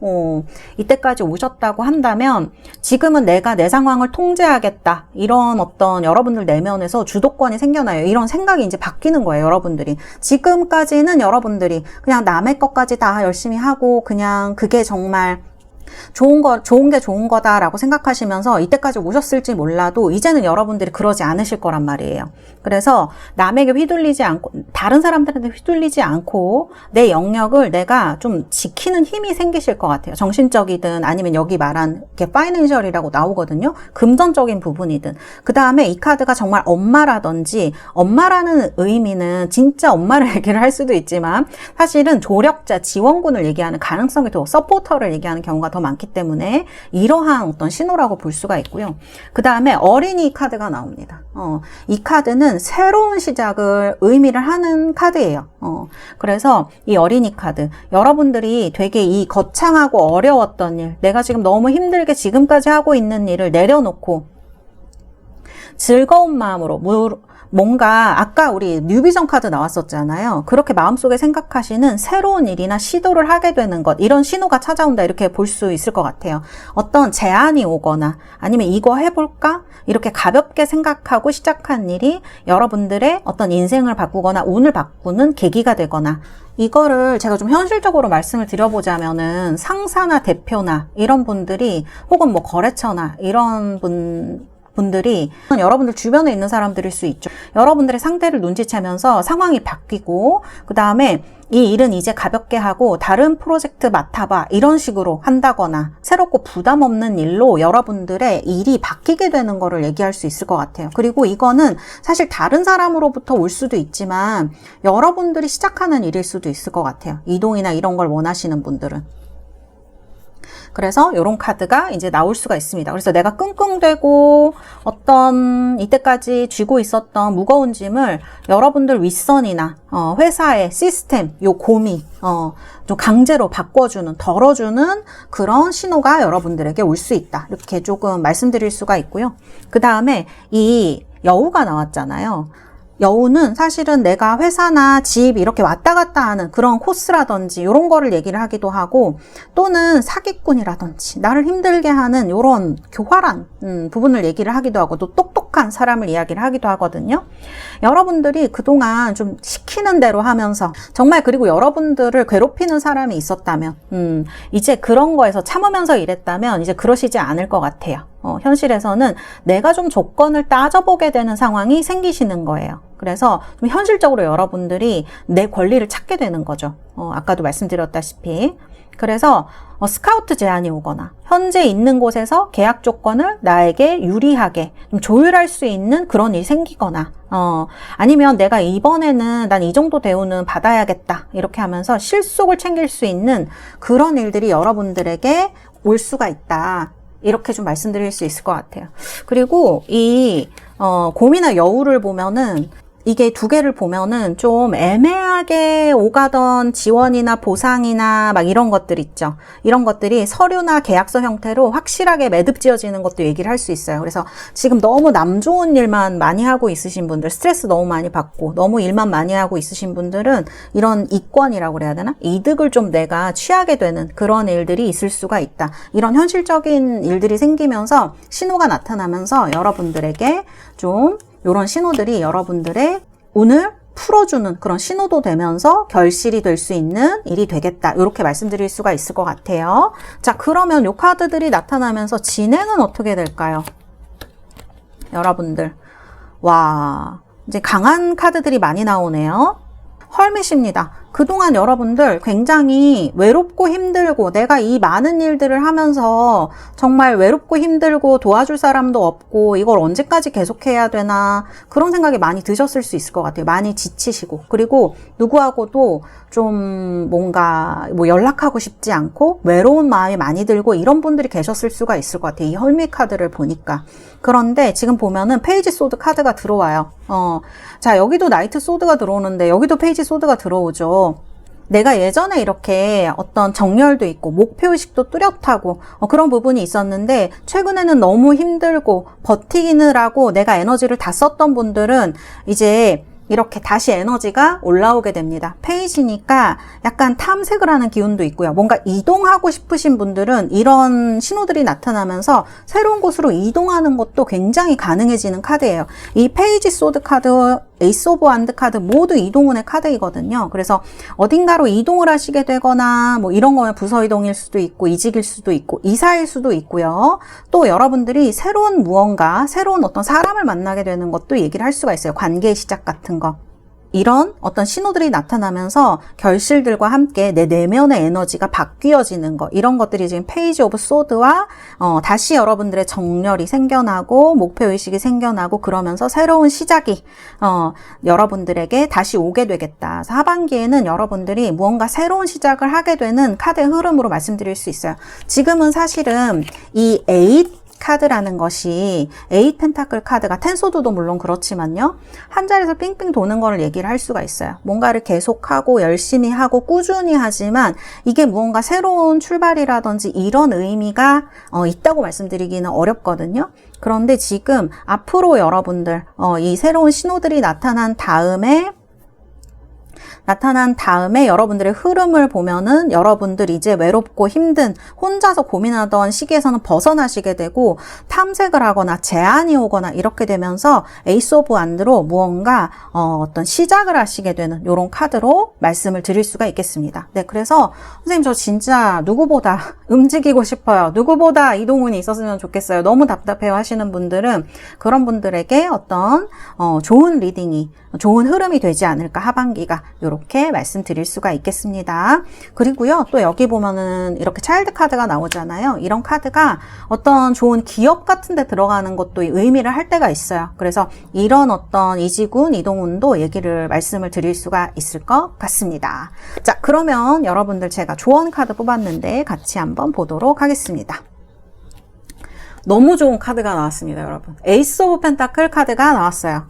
이때까지 오셨다고 한다면 지금은 내가 내 상황을 통제하겠다, 이런 어떤 여러분들 내면에서 주도권이 생겨나요. 이런 생각이 이제 바뀌는 거예요. 여러분들이 지금까지는 여러분들이 그냥 남의 것까지 다 열심히 하고 그냥 그게 정말 좋은 게 좋은 거다라고 생각하시면서 이때까지 오셨을지 몰라도 이제는 여러분들이 그러지 않으실 거란 말이에요. 그래서 남에게 휘둘리지 않고, 다른 사람들한테 휘둘리지 않고 내 영역을 내가 좀 지키는 힘이 생기실 것 같아요. 정신적이든 아니면 여기 말한 게 파이낸셜이라고 나오거든요. 금전적인 부분이든. 그 다음에 이 카드가 정말 엄마라든지, 엄마라는 의미는 진짜 엄마를 얘기를 할 수도 있지만 사실은 조력자, 지원군을 얘기하는 가능성이 더, 서포터를 얘기하는 경우가 더 많기 때문에 이러한 어떤 신호라고 볼 수가 있고요. 그 다음에 어린이 카드가 나옵니다. 이 카드는 새로운 시작을 의미를 하는 카드예요. 그래서 이 어린이 카드, 여러분들이 되게 이 거창하고 어려웠던 일, 내가 지금 너무 힘들게 지금까지 하고 있는 일을 내려놓고 즐거운 마음으로, 뭔가 아까 우리 뉴비전 카드 나왔었잖아요. 그렇게 마음속에 생각하시는 새로운 일이나 시도를 하게 되는 것, 이런 신호가 찾아온다, 이렇게 볼 수 있을 것 같아요. 어떤 제안이 오거나 아니면 이거 해볼까? 이렇게 가볍게 생각하고 시작한 일이 여러분들의 어떤 인생을 바꾸거나 운을 바꾸는 계기가 되거나, 이거를 제가 좀 현실적으로 말씀을 드려보자면은 상사나 대표나 이런 분들이, 혹은 뭐 거래처나 이런 분들이 여러분들 주변에 있는 사람들일 수 있죠. 여러분들의 상태를 눈치채면서 상황이 바뀌고, 그 다음에 이 일은 이제 가볍게 하고 다른 프로젝트 맡아봐, 이런 식으로 한다거나 새롭고 부담 없는 일로 여러분들의 일이 바뀌게 되는 거를 얘기할 수 있을 것 같아요. 그리고 이거는 사실 다른 사람으로부터 올 수도 있지만 여러분들이 시작하는 일일 수도 있을 것 같아요. 이동이나 이런 걸 원하시는 분들은. 그래서 이런 카드가 이제 나올 수가 있습니다. 그래서 내가 끙끙대고 어떤 이때까지 쥐고 있었던 무거운 짐을 여러분들 윗선이나 회사의 시스템, 요 곰이 좀 강제로 바꿔주는, 덜어주는 그런 신호가 여러분들에게 올 수 있다, 이렇게 조금 말씀드릴 수가 있고요. 그 다음에 이 여우가 나왔잖아요. 여우는 사실은 내가 회사나 집 이렇게 왔다 갔다 하는 그런 코스라든지 이런 거를 얘기를 하기도 하고, 또는 사기꾼이라든지 나를 힘들게 하는 이런 교활한 부분을 얘기를 하기도 하고, 또 똑똑한 사람을 이야기를 하기도 하거든요. 여러분들이 그동안 좀 시키는 대로 하면서 정말, 그리고 여러분들을 괴롭히는 사람이 있었다면 이제 그런 거에서 참으면서 일했다면 이제 그러시지 않을 것 같아요. 현실에서는 내가 좀 조건을 따져보게 되는 상황이 생기시는 거예요. 그래서 좀 현실적으로 여러분들이 내 권리를 찾게 되는 거죠. 아까도 말씀드렸다시피. 그래서 스카우트 제안이 오거나 현재 있는 곳에서 계약 조건을 나에게 유리하게 좀 조율할 수 있는 그런 일이 생기거나, 아니면 내가 이번에는 난 이 정도 대우는 받아야겠다, 이렇게 하면서 실속을 챙길 수 있는 그런 일들이 여러분들에게 올 수가 있다, 이렇게 좀 말씀드릴 수 있을 것 같아요. 그리고 이 곰이나 여우를 보면은, 이게 두 개를 보면은 좀 애매하게 오가던 지원이나 보상이나 막 이런 것들 있죠. 이런 것들이 서류나 계약서 형태로 확실하게 매듭지어지는 것도 얘기를 할 수 있어요. 그래서 지금 너무 남 좋은 일만 많이 하고 있으신 분들, 스트레스 너무 많이 받고 너무 일만 많이 하고 있으신 분들은 이런 이권이라고 그래야 되나? 이득을 좀 내가 취하게 되는 그런 일들이 있을 수가 있다. 이런 현실적인 일들이 생기면서 신호가 나타나면서 여러분들에게 좀 이런 신호들이 여러분들의 운을 풀어주는 그런 신호도 되면서 결실이 될 수 있는 일이 되겠다, 이렇게 말씀드릴 수가 있을 것 같아요. 자, 그러면 이 카드들이 나타나면서 진행은 어떻게 될까요? 여러분들, 와, 이제 강한 카드들이 많이 나오네요. 헐밋입니다. 그동안 여러분들 굉장히 외롭고 힘들고 내가 이 많은 일들을 하면서 정말 외롭고 힘들고 도와줄 사람도 없고 이걸 언제까지 계속해야 되나 그런 생각이 많이 드셨을 수 있을 것 같아요. 많이 지치시고 그리고 누구하고도 좀 뭔가 뭐 연락하고 싶지 않고 외로운 마음이 많이 들고 이런 분들이 계셨을 수가 있을 것 같아요. 이 헐미 카드를 보니까. 그런데 지금 보면은 페이지 소드 카드가 들어와요. 자, 여기도 나이트 소드가 들어오는데 여기도 페이지 소드가 들어오죠. 내가 예전에 이렇게 어떤 정열도 있고 목표의식도 뚜렷하고 그런 부분이 있었는데 최근에는 너무 힘들고 버티느라고 내가 에너지를 다 썼던 분들은 이제 이렇게 다시 에너지가 올라오게 됩니다. 페이지니까 약간 탐색을 하는 기운도 있고요. 뭔가 이동하고 싶으신 분들은 이런 신호들이 나타나면서 새로운 곳으로 이동하는 것도 굉장히 가능해지는 카드예요. 이 페이지 소드 카드, 에이스 오브 완드 카드 모두 이동운의 카드이거든요. 그래서 어딘가로 이동을 하시게 되거나 뭐 이런 거면 부서 이동일 수도 있고 이직일 수도 있고 이사일 수도 있고요. 또 여러분들이 새로운 무언가, 새로운 어떤 사람을 만나게 되는 것도 얘기를 할 수가 있어요. 관계의 시작 같은 거. 이런 어떤 신호들이 나타나면서 결실들과 함께 내 내면의 에너지가 바뀌어지는 것, 이런 것들이 지금 페이지 오브 소드와 다시 여러분들의 정열이 생겨나고 목표의식이 생겨나고 그러면서 새로운 시작이 여러분들에게 다시 오게 되겠다. 그래서 하반기에는 여러분들이 무언가 새로운 시작을 하게 되는 카드의 흐름으로 말씀드릴 수 있어요. 지금은 사실은 이 8 카드라는 것이 8 펜타클 카드가 10 소드도 물론 그렇지만요. 한 자리에서 삥삥 도는 거를 얘기를 할 수가 있어요. 뭔가를 계속하고 열심히 하고 꾸준히 하지만 이게 무언가 새로운 출발이라든지 이런 의미가 있다고 말씀드리기는 어렵거든요. 그런데 지금 앞으로 여러분들 이 새로운 신호들이 나타난 다음에 여러분들의 흐름을 보면은 여러분들 이제 외롭고 힘든 혼자서 고민하던 시기에서는 벗어나시게 되고 탐색을 하거나 제안이 오거나 이렇게 되면서 에이스 오브 완드로 무언가 어떤 시작을 하시게 되는 이런 카드로 말씀을 드릴 수가 있겠습니다. 네, 그래서 선생님 저 진짜 누구보다 움직이고 싶어요. 누구보다 이동운이 있었으면 좋겠어요. 너무 답답해요 하시는 분들은 그런 분들에게 어떤 좋은 리딩이 좋은 흐름이 되지 않을까 하반기가 이렇게 말씀드릴 수가 있겠습니다. 그리고요 또 여기 보면은 이렇게 차일드 카드가 나오잖아요. 이런 카드가 어떤 좋은 기업 같은 데 들어가는 것도 의미를 할 때가 있어요. 그래서 이런 어떤 이지군, 이동운도 말씀을 드릴 수가 있을 것 같습니다. 자, 그러면 여러분들 제가 조언 카드 뽑았는데 같이 한번 보도록 하겠습니다. 너무 좋은 카드가 나왔습니다, 여러분. 에이스 오브 펜타클 카드가 나왔어요.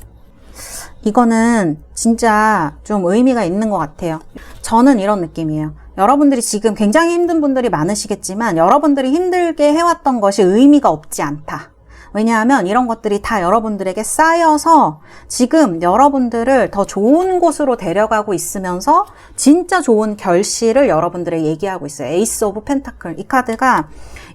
이거는 진짜 좀 의미가 있는 것 같아요. 저는 이런 느낌이에요. 여러분들이 지금 굉장히 힘든 분들이 많으시겠지만 여러분들이 힘들게 해왔던 것이 의미가 없지 않다. 왜냐하면 이런 것들이 다 여러분들에게 쌓여서 지금 여러분들을 더 좋은 곳으로 데려가고 있으면서 진짜 좋은 결실을 여러분들에게 얘기하고 있어요. 에이스 오브 펜타클.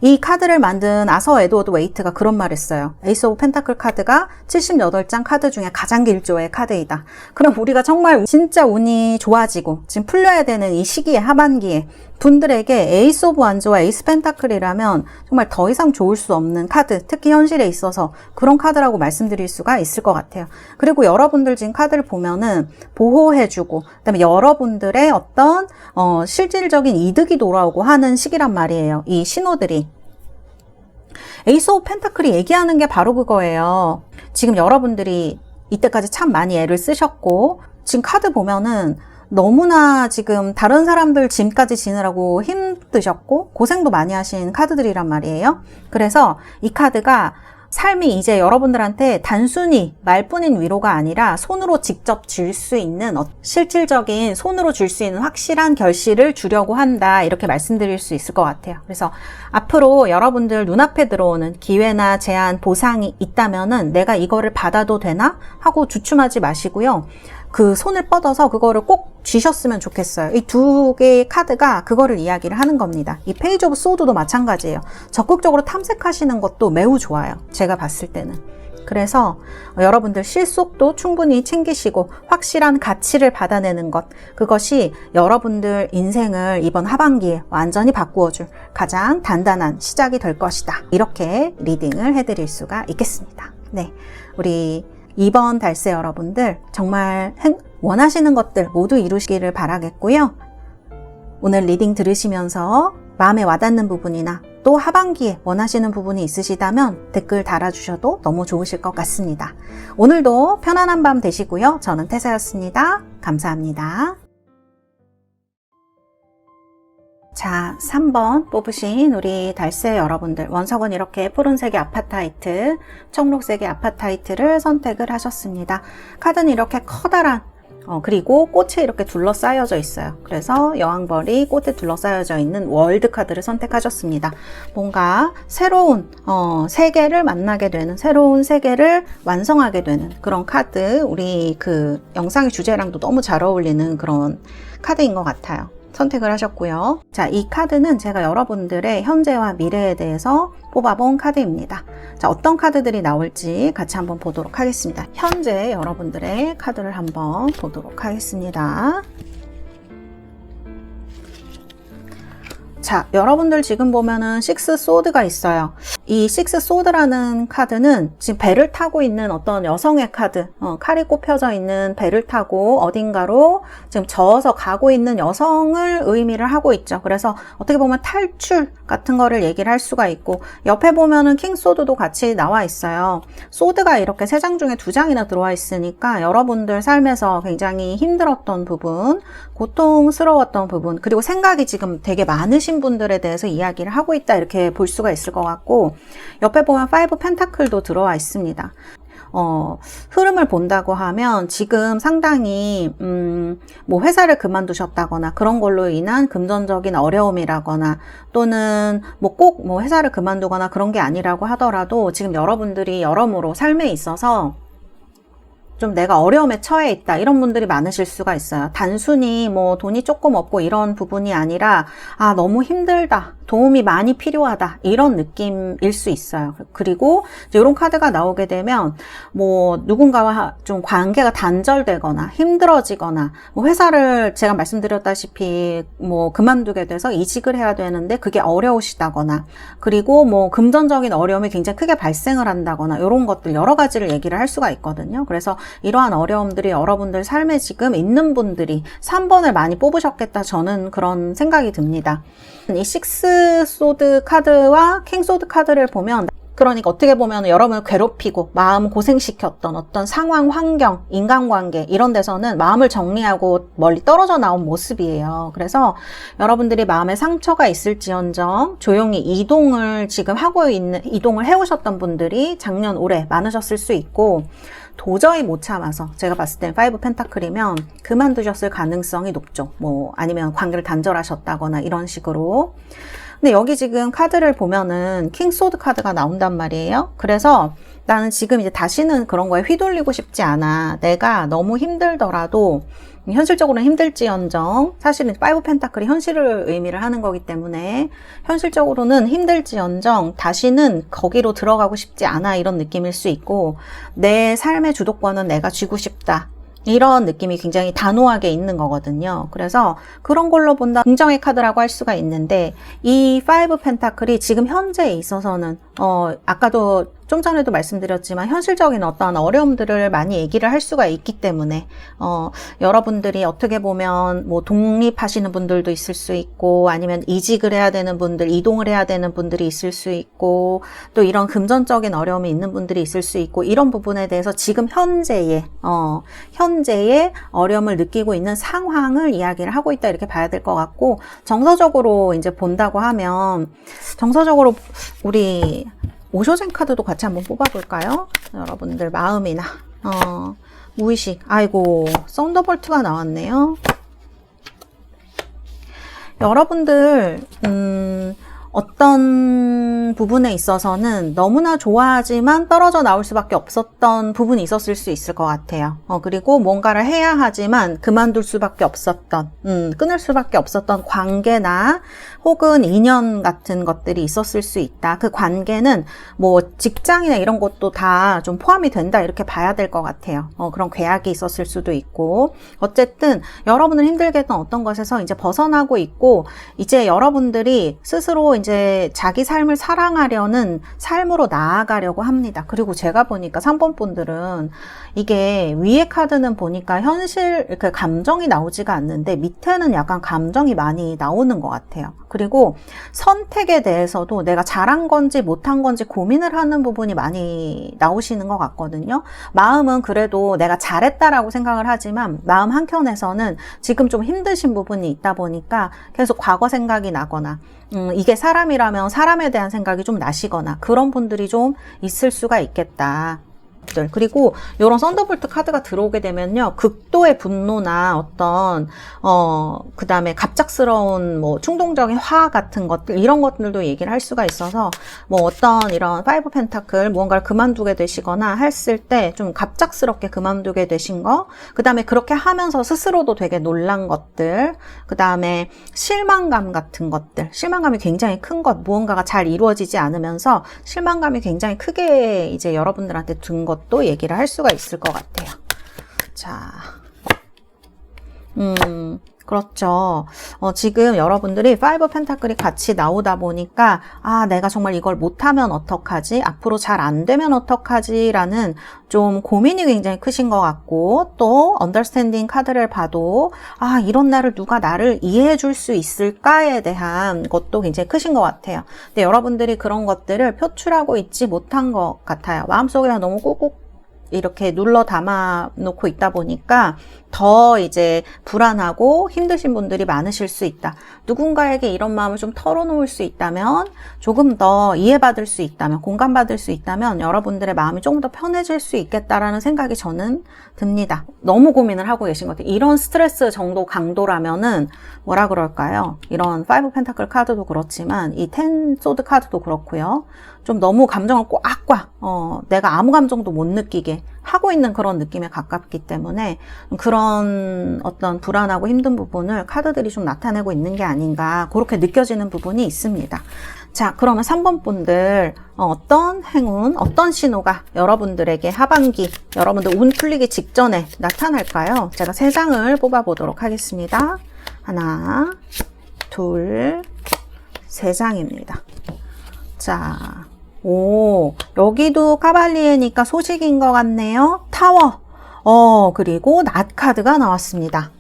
이 카드를 만든 아서 에드워드 웨이트가 그런 말 했어요. 에이스 오브 펜타클 카드가 78장 카드 중에 가장 길조의 카드이다. 그럼 우리가 정말 진짜 운이 좋아지고 지금 풀려야 되는 이 시기에 하반기에 분들에게 에이스 오브 완즈와 에이스 펜타클이라면 정말 더 이상 좋을 수 없는 카드, 특히 현실에 있어서 그런 카드라고 말씀드릴 수가 있을 것 같아요. 그리고 여러분들 지금 카드를 보면은 보호해주고 그다음에 여러분들의 어떤 실질적인 이득이 돌아오고 하는 시기란 말이에요. 이 신호들이. 에이스 오브 펜타클이 얘기하는 게 바로 그거예요. 지금 여러분들이 이때까지 참 많이 애를 쓰셨고 지금 카드 보면은 너무나 지금 다른 사람들 짐까지 지느라고 힘드셨고 고생도 많이 하신 카드들이란 말이에요. 그래서 이 카드가 삶이 이제 여러분들한테 단순히 말뿐인 위로가 아니라 손으로 직접 줄 수 있는 실질적인 손으로 줄 수 있는 확실한 결실을 주려고 한다. 이렇게 말씀드릴 수 있을 것 같아요. 그래서 앞으로 여러분들 눈앞에 들어오는 기회나 제안, 보상이 있다면은 내가 이거를 받아도 되나? 하고 주춤하지 마시고요. 그 손을 뻗어서 그거를 꼭 쥐셨으면 좋겠어요. 이 두 개의 카드가 그거를 이야기를 하는 겁니다. 이 페이지 오브 소드도 마찬가지예요. 적극적으로 탐색하시는 것도 매우 좋아요. 제가 봤을 때는. 그래서 여러분들 실속도 충분히 챙기시고 확실한 가치를 받아내는 것, 그것이 여러분들 인생을 이번 하반기에 완전히 바꾸어줄 가장 단단한 시작이 될 것이다. 이렇게 리딩을 해드릴 수가 있겠습니다. 네, 우리 이번 달세 여러분들 정말 원하시는 것들 모두 이루시기를 바라겠고요. 오늘 리딩 들으시면서 마음에 와닿는 부분이나 또 하반기에 원하시는 부분이 있으시다면 댓글 달아주셔도 너무 좋으실 것 같습니다. 오늘도 편안한 밤 되시고요. 저는 태사였습니다. 감사합니다. 자, 3번 뽑으신 우리 달새 여러분들, 원석은 이렇게 푸른색의 아파타이트, 청록색의 아파타이트를 선택을 하셨습니다. 카드는 이렇게 커다란 그리고 꽃에 이렇게 둘러싸여져 있어요. 그래서 여왕벌이 꽃에 둘러싸여져 있는 월드 카드를 선택하셨습니다. 뭔가 새로운 세계를 만나게 되는, 새로운 세계를 완성하게 되는 그런 카드, 우리 그 영상의 주제랑도 너무 잘 어울리는 그런 카드인 것 같아요. 선택을 하셨고요. 자, 이 카드는 제가 여러분들의 현재와 미래에 대해서 뽑아본 카드입니다. 자, 어떤 카드들이 나올지 같이 한번 보도록 하겠습니다. 현재 여러분들의 카드를 한번 보도록 하겠습니다. 자, 여러분들 지금 보면은 식스 소드가 있어요. 이 식스 소드라는 카드는 지금 배를 타고 있는 어떤 여성의 카드, 칼이 꼽혀져 있는 배를 타고 어딘가로 지금 저어서 가고 있는 여성을 의미를 하고 있죠. 그래서 어떻게 보면 탈출 같은 거를 얘기를 할 수가 있고, 옆에 보면은 킹 소드도 같이 나와 있어요. 소드가 이렇게 3장 중에 2장이나 들어와 있으니까 여러분들 삶에서 굉장히 힘들었던 부분, 고통스러웠던 부분, 그리고 생각이 지금 되게 많으신 분들에 대해서 이야기를 하고 있다, 이렇게 볼 수가 있을 것 같고, 옆에 보면 5 펜타클도 들어와 있습니다. 흐름을 본다고 하면 지금 상당히 뭐 회사를 그만두셨다거나 그런 걸로 인한 금전적인 어려움이라거나, 또는 뭐 꼭 뭐 회사를 그만두거나 그런 게 아니라고 하더라도 지금 여러분들이 여러모로 삶에 있어서 좀 내가 어려움에 처해 있다, 이런 분들이 많으실 수가 있어요. 단순히 뭐 돈이 조금 없고 이런 부분이 아니라, 아, 너무 힘들다, 도움이 많이 필요하다, 이런 느낌일 수 있어요. 그리고 이런 카드가 나오게 되면 뭐 누군가와 좀 관계가 단절되거나 힘들어지거나, 뭐 회사를 제가 말씀드렸다시피 뭐 그만두게 돼서 이직을 해야 되는데 그게 어려우시다거나, 그리고 뭐 금전적인 어려움이 굉장히 크게 발생을 한다거나, 이런 것들 여러 가지를 얘기를 할 수가 있거든요. 그래서 이러한 어려움들이 여러분들 삶에 지금 있는 분들이 3번을 많이 뽑으셨겠다, 저는 그런 생각이 듭니다. 이 식스 소드 카드와 킹 소드 카드를 보면, 그러니까 어떻게 보면 여러분을 괴롭히고 마음 고생시켰던 어떤 상황, 환경, 인간관계, 이런 데서는 마음을 정리하고 멀리 떨어져 나온 모습이에요. 그래서 여러분들이 마음에 상처가 있을지언정 조용히 이동을 지금 이동을 해오셨던 분들이 작년, 올해 많으셨을 수 있고, 도저히 못 참아서, 제가 봤을 땐 5 펜타클이면 그만두셨을 가능성이 높죠. 뭐 아니면 관계를 단절하셨다거나 이런 식으로. 근데 여기 지금 카드를 보면은 킹 소드 카드가 나온단 말이에요. 그래서 나는 지금 이제 다시는 그런 거에 휘둘리고 싶지 않아. 내가 너무 힘들더라도, 현실적으로는 힘들지언정, 사실은 5 펜타클이 현실을 의미를 하는 거기 때문에 현실적으로는 힘들지언정 다시는 거기로 들어가고 싶지 않아, 이런 느낌일 수 있고, 내 삶의 주도권은 내가 쥐고 싶다, 이런 느낌이 굉장히 단호하게 있는 거거든요. 그래서 그런 걸로 본다 긍정의 카드라고 할 수가 있는데, 이 5 펜타클이 지금 현재에 있어서는 아까도 좀 전에도 말씀드렸지만 현실적인 어떤 어려움들을 많이 얘기를 할 수가 있기 때문에, 여러분들이 어떻게 보면 뭐 독립하시는 분들도 있을 수 있고, 아니면 이직을 해야 되는 분들, 이동을 해야 되는 분들이 있을 수 있고, 또 이런 금전적인 어려움이 있는 분들이 있을 수 있고, 이런 부분에 대해서 지금 현재의 어려움을 느끼고 있는 상황을 이야기를 하고 있다, 이렇게 봐야 될 것 같고, 정서적으로 이제 본다고 하면, 정서적으로 우리 오쇼젠 카드도 같이 한번 뽑아볼까요? 여러분들 마음이나 무의식, 아이고 썬더볼트가 나왔네요. 여러분들 어떤 부분에 있어서는 너무나 좋아하지만 떨어져 나올 수밖에 없었던 부분이 있었을 수 있을 것 같아요. 그리고 뭔가를 해야 하지만 그만둘 수밖에 없었던, 끊을 수밖에 없었던 관계나 혹은 인연 같은 것들이 있었을 수 있다. 그 관계는 뭐 직장이나 이런 것도 다 좀 포함이 된다, 이렇게 봐야 될 것 같아요. 그런 계약이 있었을 수도 있고, 어쨌든 여러분을 힘들게 했던 어떤 것에서 이제 벗어나고 있고, 이제 여러분들이 스스로 이제 자기 삶을 사랑하려는 삶으로 나아가려고 합니다. 그리고 제가 보니까 3번 분들은 이게 위에 카드는 보니까 현실, 그 감정이 나오지가 않는데 밑에는 약간 감정이 많이 나오는 것 같아요. 그리고 선택에 대해서도 내가 잘한 건지 못한 건지 고민을 하는 부분이 많이 나오시는 것 같거든요. 마음은 그래도 내가 잘했다라고 생각을 하지만 마음 한켠에서는 지금 좀 힘드신 부분이 있다 보니까 계속 과거 생각이 나거나 이게 사람이라면 사람에 대한 생각이 좀 나시거나 그런 분들이 좀 있을 수가 있겠다. 그리고 이런 썬더볼트 카드가 들어오게 되면요, 극도의 분노나 어떤 그 다음에 갑작스러운 뭐 충동적인 화 같은 것들, 이런 것들도 얘기를 할 수가 있어서 뭐 어떤 이런 파이브 펜타클 무언가를 그만두게 되시거나 했을 때 좀 갑작스럽게 그만두게 되신 거, 그 다음에 그렇게 하면서 스스로도 되게 놀란 것들, 그 다음에 실망감 같은 것들, 실망감이 굉장히 큰 것, 무언가가 잘 이루어지지 않으면서 실망감이 굉장히 크게 이제 여러분들한테 든 것도 얘기를 할 수가 있을 것 같아요. 자, 그렇죠. 지금 여러분들이 파이브 펜타클이 같이 나오다 보니까 내가 정말 이걸 못하면 어떡하지? 앞으로 잘 안 되면 어떡하지? 라는 좀 고민이 굉장히 크신 것 같고, 또 언더스탠딩 카드를 봐도 이런 나를 누가 나를 이해해 줄 수 있을까에 대한 것도 굉장히 크신 것 같아요. 근데 여러분들이 그런 것들을 표출하고 있지 못한 것 같아요. 마음속에 너무 꾹꾹 이렇게 눌러 담아 놓고 있다 보니까 더 이제 불안하고 힘드신 분들이 많으실 수 있다. 누군가에게 이런 마음을 좀 털어놓을 수 있다면, 조금 더 이해받을 수 있다면, 공감받을 수 있다면 여러분들의 마음이 조금 더 편해질 수 있겠다라는 생각이 저는 듭니다. 너무 고민을 하고 계신 것 같아요. 이런 스트레스 정도 강도라면은 뭐라 그럴까요? 이런 파이브 펜타클 카드도 그렇지만 이 텐 소드 카드도 그렇고요. 좀 너무 감정을 꽉꽉 내가 아무 감정도 못 느끼게 하고 있는 그런 느낌에 가깝기 때문에 그런 어떤 불안하고 힘든 부분을 카드들이 좀 나타내고 있는 게 아닌가, 그렇게 느껴지는 부분이 있습니다. 자, 그러면 3번 분들 어떤 행운, 어떤 신호가 여러분들에게 하반기, 여러분들 운 풀리기 직전에 나타날까요? 제가 3장을 뽑아보도록 하겠습니다. 하나, 둘, 3장입니다. 자, 여기도 카발리에니까 소식인 것 같네요. 타워. 그리고 낫 카드가 나왔습니다.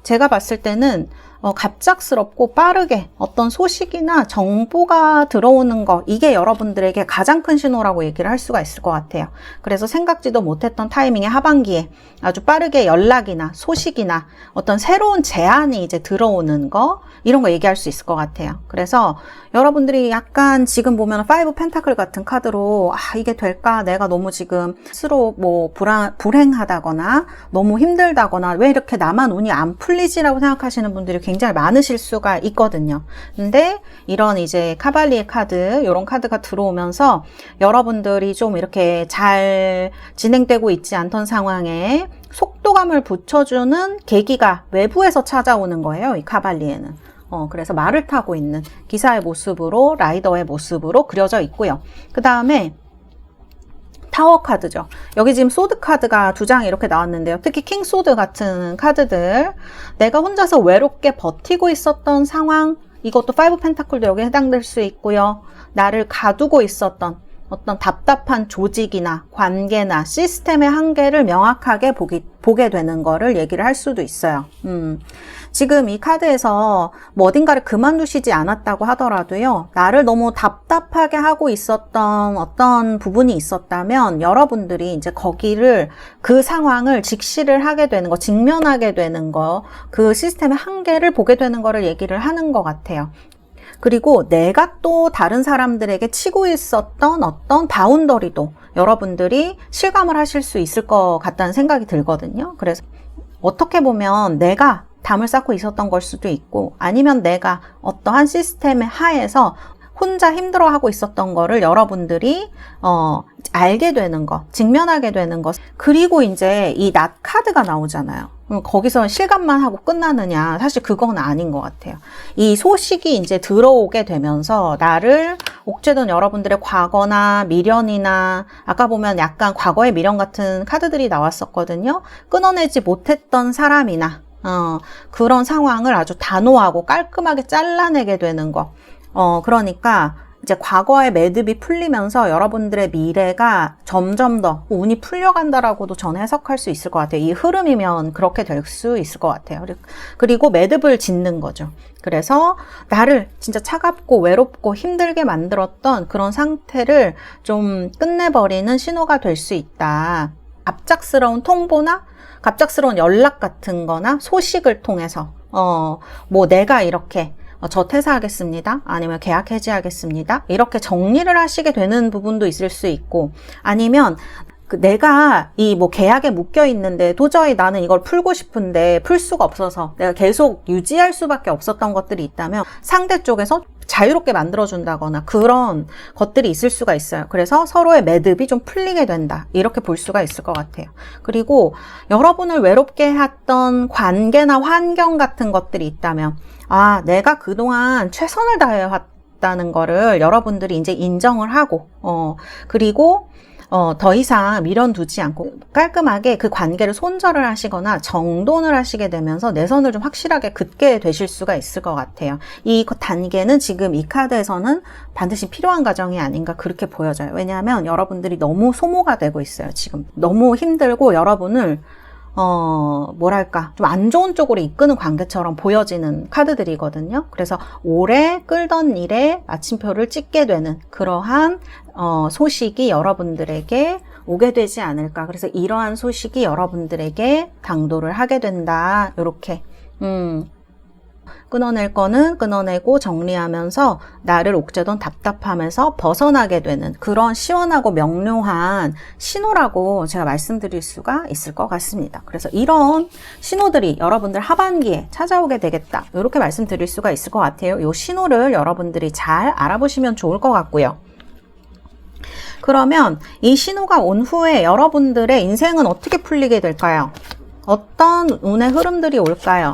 제가 봤을 때는 갑작스럽고 빠르게 어떤 소식이나 정보가 들어오는 거, 이게 여러분들에게 가장 큰 신호라고 얘기를 할 수가 있을 것 같아요. 그래서 생각지도 못했던 타이밍에 하반기에 아주 빠르게 연락이나 소식이나 어떤 새로운 제안이 이제 들어오는 거, 이런 거 얘기할 수 있을 것 같아요. 그래서 여러분들이 약간 지금 보면 파이브 펜타클 같은 카드로 이게 될까? 내가 너무 지금 스스로 뭐 불행하다거나 너무 힘들다거나 왜 이렇게 나만 운이 안 풀리지라고 생각하시는 분들이 굉장히 많으실 수가 있거든요. 근데 이런 이제 카발리에 카드, 이런 카드가 들어오면서 여러분들이 좀 이렇게 잘 진행되고 있지 않던 상황에 속도감을 붙여주는 계기가 외부에서 찾아오는 거예요. 이 카발리에는. 그래서 말을 타고 있는 기사의 모습으로, 라이더의 모습으로 그려져 있고요. 그 다음에 타워 카드죠. 여기 지금 소드 카드가 2장 이렇게 나왔는데요. 특히 킹 소드 같은 카드들, 내가 혼자서 외롭게 버티고 있었던 상황, 이것도 파이브 펜타클도 여기에 해당될 수 있고요. 나를 가두고 있었던 어떤 답답한 조직이나 관계나 시스템의 한계를 명확하게 보게 되는 거를 얘기를 할 수도 있어요. 지금 이 카드에서 뭐 어딘가를 그만두시지 않았다고 하더라도요, 나를 너무 답답하게 하고 있었던 어떤 부분이 있었다면 여러분들이 이제 거기를, 그 상황을 직시를 하게 되는 거, 직면하게 되는 거, 그 시스템의 한계를 보게 되는 거를 얘기를 하는 것 같아요. 그리고 내가 또 다른 사람들에게 치고 있었던 어떤 바운더리도 여러분들이 실감을 하실 수 있을 것 같다는 생각이 들거든요. 그래서 어떻게 보면 내가 담을 쌓고 있었던 걸 수도 있고, 아니면 내가 어떠한 시스템의 하에서 혼자 힘들어하고 있었던 거를 여러분들이 알게 되는 것, 직면하게 되는 것. 그리고 이제 이 낫 카드가 나오잖아요. 거기서 실감만 하고 끝나느냐? 사실 그건 아닌 것 같아요. 이 소식이 이제 들어오게 되면서 나를 옥죄던 여러분들의 과거나 미련이나, 아까 보면 약간 과거의 미련 같은 카드들이 나왔었거든요. 끊어내지 못했던 사람이나 그런 상황을 아주 단호하고 깔끔하게 잘라내게 되는 거. 그러니까 이제 과거의 매듭이 풀리면서 여러분들의 미래가 점점 더 운이 풀려간다라고도 저는 해석할 수 있을 것 같아요. 이 흐름이면 그렇게 될 수 있을 것 같아요. 그리고 매듭을 짓는 거죠. 그래서 나를 진짜 차갑고 외롭고 힘들게 만들었던 그런 상태를 좀 끝내버리는 신호가 될 수 있다. 갑작스러운 통보나 갑작스러운 연락 같은 거나 소식을 통해서 뭐 내가 이렇게 저 퇴사하겠습니다. 아니면 계약 해지하겠습니다. 이렇게 정리를 하시게 되는 부분도 있을 수 있고, 아니면 내가 이 뭐 계약에 묶여 있는데 도저히 나는 이걸 풀고 싶은데 풀 수가 없어서 내가 계속 유지할 수밖에 없었던 것들이 있다면 상대 쪽에서 자유롭게 만들어준다거나 그런 것들이 있을 수가 있어요. 그래서 서로의 매듭이 좀 풀리게 된다. 이렇게 볼 수가 있을 것 같아요. 그리고 여러분을 외롭게 했던 관계나 환경 같은 것들이 있다면, 아, 내가 그동안 최선을 다해왔다는 거를 여러분들이 이제 인정을 하고, 그리고 더 이상 미련두지 않고 깔끔하게 그 관계를 손절을 하시거나 정돈을 하시게 되면서 내선을 좀 확실하게 긋게 되실 수가 있을 것 같아요. 이 단계는 지금 이 카드에서는 반드시 필요한 과정이 아닌가 그렇게 보여져요. 왜냐하면 여러분들이 너무 소모가 되고 있어요. 지금 너무 힘들고 여러분을 뭐랄까, 좀 안 좋은 쪽으로 이끄는 관계처럼 보여지는 카드들이거든요. 그래서 오래 끌던 일에 마침표를 찍게 되는 그러한, 소식이 여러분들에게 오게 되지 않을까. 그래서 이러한 소식이 여러분들에게 당도를 하게 된다. 요렇게, 끊어낼 거는 끊어내고 정리하면서 나를 옥죄던 답답함에서 벗어나게 되는 그런 시원하고 명료한 신호라고 제가 말씀드릴 수가 있을 것 같습니다. 그래서 이런 신호들이 여러분들 하반기에 찾아오게 되겠다. 이렇게 말씀드릴 수가 있을 것 같아요. 이 신호를 여러분들이 잘 알아보시면 좋을 것 같고요. 그러면 이 신호가 온 후에 여러분들의 인생은 어떻게 풀리게 될까요? 어떤 운의 흐름들이 올까요?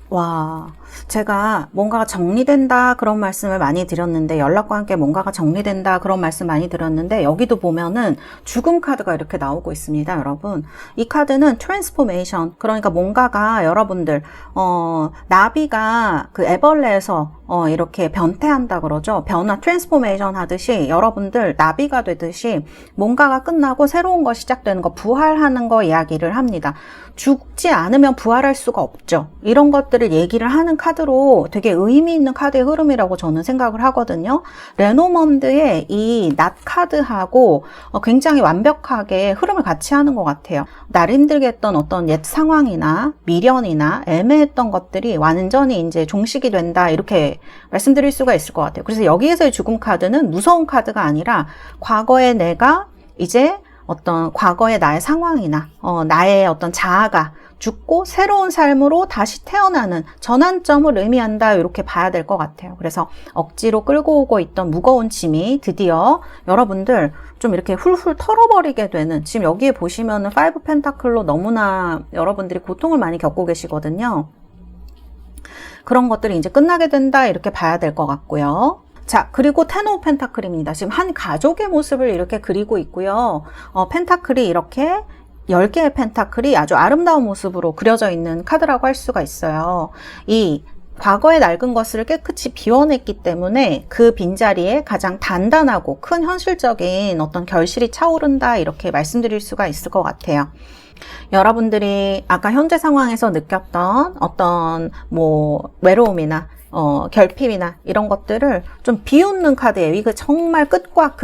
와, 제가 뭔가가 정리된다 그런 말씀을 많이 드렸는데, 연락과 함께 뭔가가 정리된다 그런 말씀 많이 드렸는데, 여기도 보면은 죽음 카드가 이렇게 나오고 있습니다. 여러분, 이 카드는 트랜스포메이션, 그러니까 뭔가가 여러분들 나비가 그 애벌레에서 이렇게 변태한다 그러죠. 변화, 트랜스포메이션 하듯이 여러분들 나비가 되듯이 뭔가가 끝나고 새로운 거 시작되는 거, 부활하는 거 이야기를 합니다. 죽지 않으면 부활할 수가 없죠. 이런 것들을 얘기를 하는 카드로 되게 의미 있는 카드의 흐름이라고 저는 생각을 하거든요. 레노먼드의 이 낫 카드하고 굉장히 완벽하게 흐름을 같이 하는 것 같아요. 나를 힘들게 했던 어떤 옛 상황이나 미련이나 애매했던 것들이 완전히 이제 종식이 된다, 이렇게 말씀드릴 수가 있을 것 같아요. 그래서 여기에서의 죽음 카드는 무서운 카드가 아니라 과거의 내가 이제 어떤 과거의 나의 상황이나 나의 어떤 자아가 죽고 새로운 삶으로 다시 태어나는 전환점을 의미한다, 이렇게 봐야 될 것 같아요. 그래서 억지로 끌고 오고 있던 무거운 짐이 드디어 여러분들 좀 이렇게 훌훌 털어버리게 되는, 지금 여기에 보시면은 5 펜타클로 너무나 여러분들이 고통을 많이 겪고 계시거든요. 그런 것들이 이제 끝나게 된다, 이렇게 봐야 될 것 같고요. 자, 그리고 10 오브 펜타클입니다. 지금 한 가족의 모습을 이렇게 그리고 있고요. 펜타클이 이렇게 10개의 펜타클이 아주 아름다운 모습으로 그려져 있는 카드라고 할 수가 있어요. 이 과거의 낡은 것을 깨끗이 비워냈기 때문에 그 빈자리에 가장 단단하고 큰 현실적인 어떤 결실이 차오른다, 이렇게 말씀드릴 수가 있을 것 같아요. 여러분들이 아까 현재 상황에서 느꼈던 어떤 뭐 외로움이나 결핍이나 이런 것들을 좀 비웃는 카드예요. 이거 정말 극과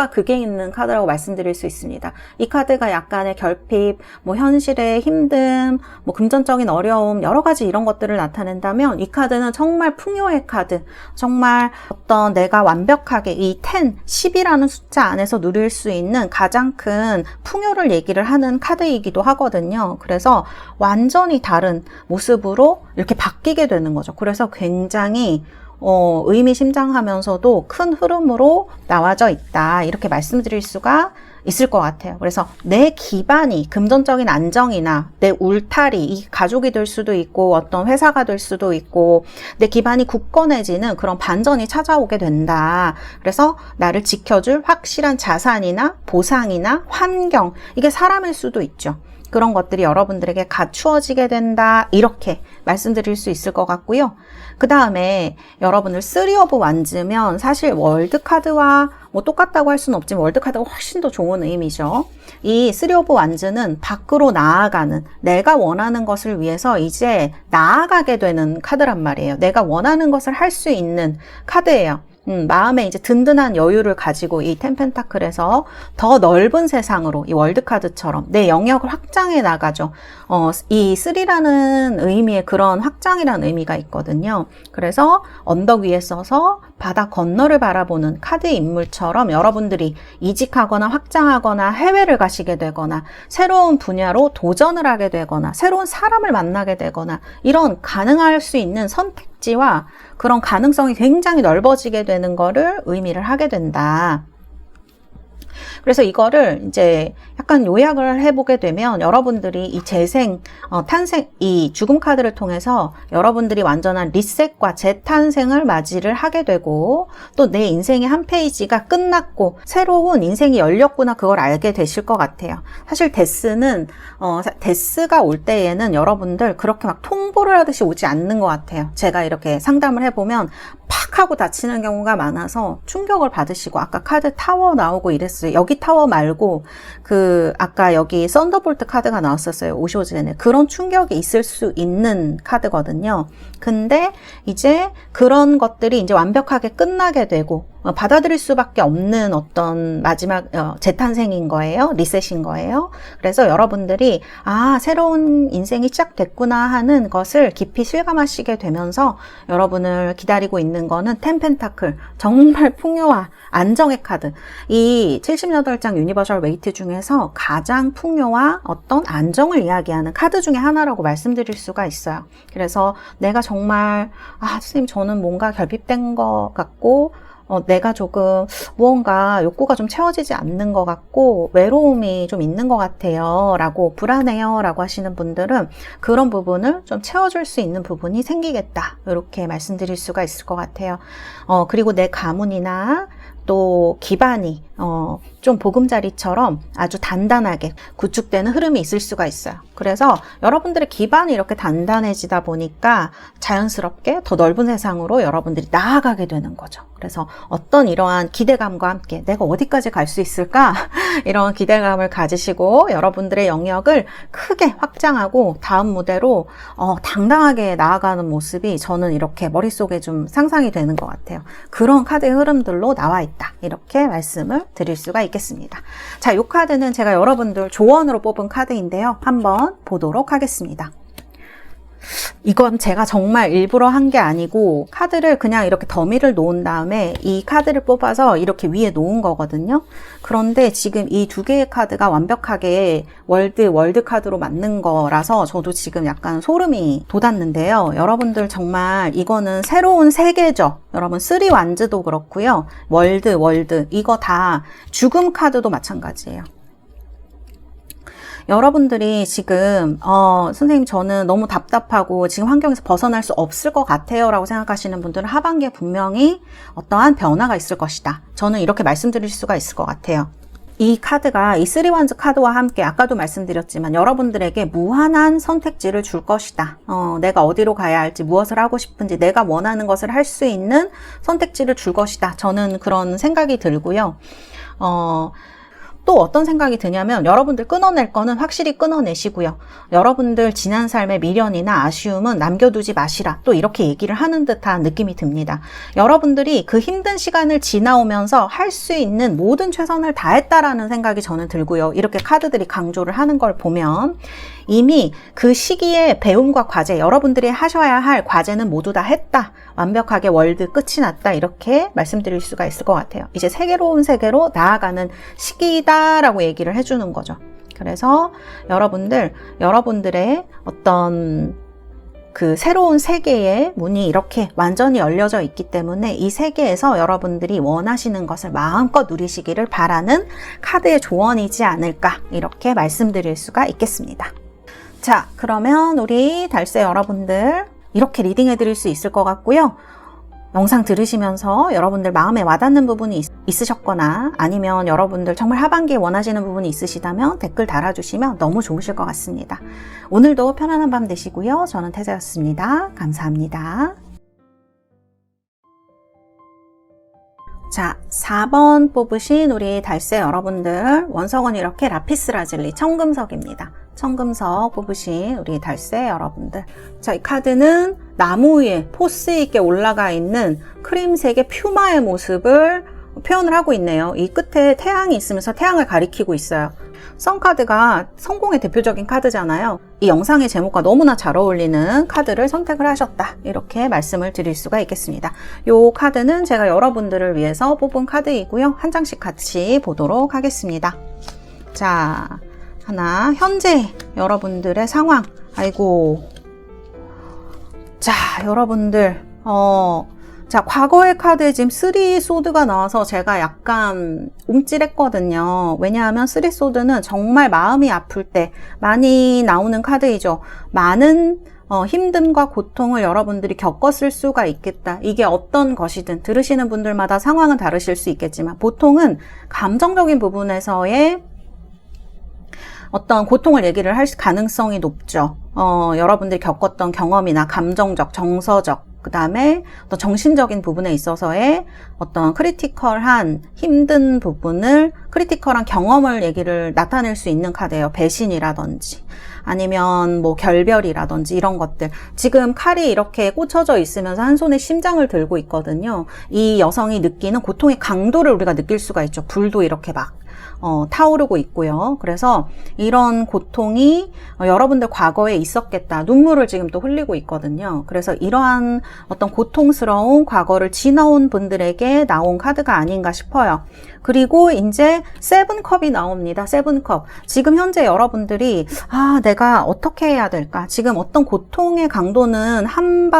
극에 있는 카드라고 말씀드릴 수 있습니다. 이 카드가 약간의 결핍, 뭐 현실의 힘듦, 뭐 금전적인 어려움, 여러 가지 이런 것들을 나타낸다면, 이 카드는 정말 풍요의 카드, 정말 어떤 내가 완벽하게 이 10이라는 숫자 안에서 누릴 수 있는 가장 큰 풍요를 얘기를 하는 카드이기도 하거든요. 그래서 완전히 다른 모습으로 이렇게 바뀌게 되는 거죠. 그래서 굉장히 의미심장하면서도 큰 흐름으로 나와져 있다, 이렇게 말씀드릴 수가 있을 것 같아요. 그래서 내 기반이 금전적인 안정이나 내 울타리, 이 가족이 될 수도 있고 어떤 회사가 될 수도 있고 내 기반이 굳건해지는 그런 반전이 찾아오게 된다. 그래서 나를 지켜줄 확실한 자산이나 보상이나 환경, 이게 사람일 수도 있죠. 그런 것들이 여러분들에게 갖추어지게 된다, 이렇게 말씀드릴 수 있을 것 같고요. 그 다음에 여러분들 3 오브 완즈면 사실 월드카드와 뭐 똑같다고 할 수는 없지만 월드카드가 훨씬 더 좋은 의미죠. 이 3 오브 완즈는 밖으로 나아가는, 내가 원하는 것을 위해서 이제 나아가게 되는 카드란 말이에요. 내가 원하는 것을 할 수 있는 카드예요. 마음에 이제 든든한 여유를 가지고 이 텐펜타클에서 더 넓은 세상으로, 이 월드카드처럼 내 영역을 확장해 나가죠. 이 3라는 의미의 그런 확장이라는 의미가 있거든요. 그래서 언덕 위에 서서 바다 건너를 바라보는 카드의 인물처럼 여러분들이 이직하거나 확장하거나 해외를 가시게 되거나 새로운 분야로 도전을 하게 되거나 새로운 사람을 만나게 되거나 이런 가능할 수 있는 선택지와 그런 가능성이 굉장히 넓어지게 되는 거를 의미를 하게 된다. 그래서 이거를 이제 약간 요약을 해보게 되면 여러분들이 이 재생, 탄생, 이 죽음 카드를 통해서 여러분들이 완전한 리셋과 재탄생을 맞이를 하게 되고 또 내 인생의 한 페이지가 끝났고 새로운 인생이 열렸구나, 그걸 알게 되실 것 같아요. 사실 데스가 올 때에는 여러분들 그렇게 막 통보를 하듯이 오지 않는 것 같아요. 제가 이렇게 상담을 해보면 팍 하고 다치는 경우가 많아서 충격을 받으시고, 아까 카드 타워 나오고 이랬어요. 여기 타워 말고 아까 여기 썬더볼트 카드가 나왔었어요. 오쇼젠에. 그런 충격이 있을 수 있는 카드거든요. 근데 이제 그런 것들이 이제 완벽하게 끝나게 되고 받아들일 수밖에 없는 어떤 마지막 재탄생인 거예요. 리셋인 거예요. 그래서 여러분들이 새로운 인생이 시작됐구나 하는 것을 깊이 실감하시게 되면서 여러분을 기다리고 있는 거는 텐펜타클, 정말 풍요와 안정의 카드. 이 78장 유니버셜 웨이트 중에서 가장 풍요와 어떤 안정을 이야기하는 카드 중에 하나라고 말씀드릴 수가 있어요. 그래서 내가 정말 선생님 저는 뭔가 결핍된 것 같고 내가 조금 무언가 욕구가 좀 채워지지 않는 것 같고 외로움이 좀 있는 것 같아요 라고, 불안해요 라고 하시는 분들은 그런 부분을 좀 채워줄 수 있는 부분이 생기겠다, 이렇게 말씀드릴 수가 있을 것 같아요. 그리고 내 가문이나 또 기반이 좀 보금자리처럼 아주 단단하게 구축되는 흐름이 있을 수가 있어요. 그래서 여러분들의 기반이 이렇게 단단해지다 보니까 자연스럽게 더 넓은 세상으로 여러분들이 나아가게 되는 거죠. 그래서 어떤 이러한 기대감과 함께 내가 어디까지 갈 수 있을까? 이런 기대감을 가지시고 여러분들의 영역을 크게 확장하고 다음 무대로 당당하게 나아가는 모습이 저는 이렇게 머릿속에 좀 상상이 되는 것 같아요. 그런 카드의 흐름들로 나와 있다, 이렇게 말씀을 드릴 수가 있겠습니다. 자, 이 카드는 제가 여러분들 조언으로 뽑은 카드인데요. 한번 보도록 하겠습니다. 이건 제가 정말 일부러 한 게 아니고 카드를 그냥 이렇게 더미를 놓은 다음에 이 카드를 뽑아서 이렇게 위에 놓은 거거든요. 그런데 지금 이 두 개의 카드가 완벽하게 월드 카드로 맞는 거라서 저도 지금 약간 소름이 돋았는데요. 여러분들 정말 이거는 새로운 세계죠. 여러분 3 완즈도 그렇고요. 월드 이거 다 죽음 카드도 마찬가지예요. 여러분들이 지금 선생님 저는 너무 답답하고 지금 환경에서 벗어날 수 없을 것 같아요 라고 생각하시는 분들은 하반기에 분명히 어떠한 변화가 있을 것이다, 저는 이렇게 말씀드릴 수가 있을 것 같아요. 이 카드가 이 3 완즈 카드와 함께 아까도 말씀드렸지만 여러분들에게 무한한 선택지를 줄 것이다. 내가 어디로 가야 할지, 무엇을 하고 싶은지, 내가 원하는 것을 할 수 있는 선택지를 줄 것이다, 저는 그런 생각이 들고요. 또 어떤 생각이 드냐면 여러분들 끊어낼 거는 확실히 끊어내시고요. 여러분들 지난 삶의 미련이나 아쉬움은 남겨두지 마시라, 또 이렇게 얘기를 하는 듯한 느낌이 듭니다. 여러분들이 그 힘든 시간을 지나오면서 할 수 있는 모든 최선을 다했다라는 생각이 저는 들고요. 이렇게 카드들이 강조를 하는 걸 보면 이미 그 시기에 배움과 과제, 여러분들이 하셔야 할 과제는 모두 다 했다, 완벽하게 월드 끝이 났다, 이렇게 말씀드릴 수가 있을 것 같아요. 이제 새로운 세계로 나아가는 시기다 라고 얘기를 해주는 거죠. 그래서 여러분들의 어떤 그 새로운 세계의 문이 이렇게 완전히 열려져 있기 때문에 이 세계에서 여러분들이 원하시는 것을 마음껏 누리시기를 바라는 카드의 조언이지 않을까, 이렇게 말씀드릴 수가 있겠습니다. 자, 그러면 우리 달세 여러분들 이렇게 리딩해 드릴 수 있을 것 같고요. 영상 들으시면서 여러분들 마음에 와닿는 부분이 있으셨거나 아니면 여러분들 정말 하반기에 원하시는 부분이 있으시다면 댓글 달아주시면 너무 좋으실 것 같습니다. 오늘도 편안한 밤 되시고요. 저는 태자였습니다. 감사합니다. 자, 4번 뽑으신 우리 달새 여러분들, 원석은 이렇게 라피스라즐리 청금석입니다. 청금석 뽑으신 우리 달새 여러분들. 자, 이 카드는 나무 위에 포스 있게 올라가 있는 크림색의 퓨마의 모습을 표현을 하고 있네요. 이 끝에 태양이 있으면서 태양을 가리키고 있어요. 선카드가 성공의 대표적인 카드잖아요. 이 영상의 제목과 너무나 잘 어울리는 카드를 선택을 하셨다. 이렇게 말씀을 드릴 수가 있겠습니다. 이 카드는 제가 여러분들을 위해서 뽑은 카드이고요. 한 장씩 같이 보도록 하겠습니다. 자, 하나, 현재 여러분들의 상황. 아이고. 자, 여러분들, 자, 과거의 카드에 지금 3 소드가 나와서 제가 약간 움찔했거든요. 왜냐하면 3 소드는 정말 마음이 아플 때 많이 나오는 카드이죠. 많은 힘듦과 고통을 여러분들이 겪었을 수가 있겠다. 이게 어떤 것이든 들으시는 분들마다 상황은 다르실 수 있겠지만 보통은 감정적인 부분에서의 어떤 고통을 얘기를 할 가능성이 높죠. 여러분들이 겪었던 경험이나 감정적, 정서적, 그 다음에 또 정신적인 부분에 있어서의 어떤 크리티컬한 힘든 부분을, 크리티컬한 경험을 얘기를 나타낼 수 있는 카드예요. 배신이라든지 아니면 뭐 결별이라든지 이런 것들. 지금 칼이 이렇게 꽂혀져 있으면서 한 손에 심장을 들고 있거든요. 이 여성이 느끼는 고통의 강도를 우리가 느낄 수가 있죠. 불도 이렇게 막 타오르고 있고요. 그래서 이런 고통이 여러분들 과거에 있었겠다. 눈물을 지금 또 흘리고 있거든요. 그래서 이러한 어떤 고통스러운 과거를 지나온 분들에게 나온 카드가 아닌가 싶어요. 그리고 이제 7컵이 나옵니다. 7컵. 지금 현재 여러분들이 내가 어떻게 해야 될까? 지금 어떤 고통의 강도는 한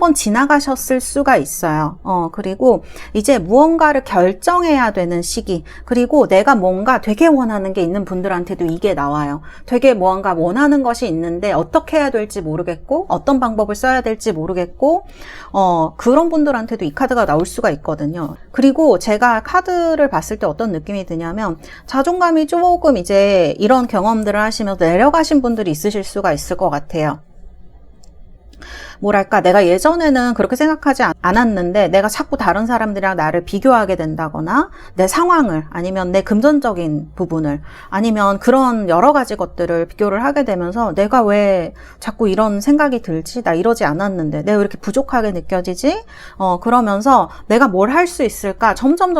번 지나가셨을 수가 있어요. 그리고 이제 무언가를 결정해야 되는 시기. 그리고 내가 뭔가 되게 원하는 게 있는 분들한테도 이게 나와요. 되게 무언가 원하는 것이 있는데 어떻게 해야 될지 모르겠고 어떤 방법을 써야 될지 모르겠고 그런 분들한테도 이 카드가 나올 수가 있거든요. 그리고 제가 카드를 봤을 때 어떤 느낌이 드냐면 자존감이 조금 이제 이런 경험들을 하시면서 내려가신 분들이 있으실 수가 있을 것 같아요. 뭐랄까, 내가 예전에는 그렇게 생각하지 않았는데 내가 자꾸 다른 사람들이랑 나를 비교하게 된다거나 내 상황을 아니면 내 금전적인 부분을 아니면 그런 여러 가지 것들을 비교를 하게 되면서 내가 왜 자꾸 이런 생각이 들지? 나 이러지 않았는데 내가 왜 이렇게 부족하게 느껴지지? 그러면서 내가 뭘 할 수 있을까? 점점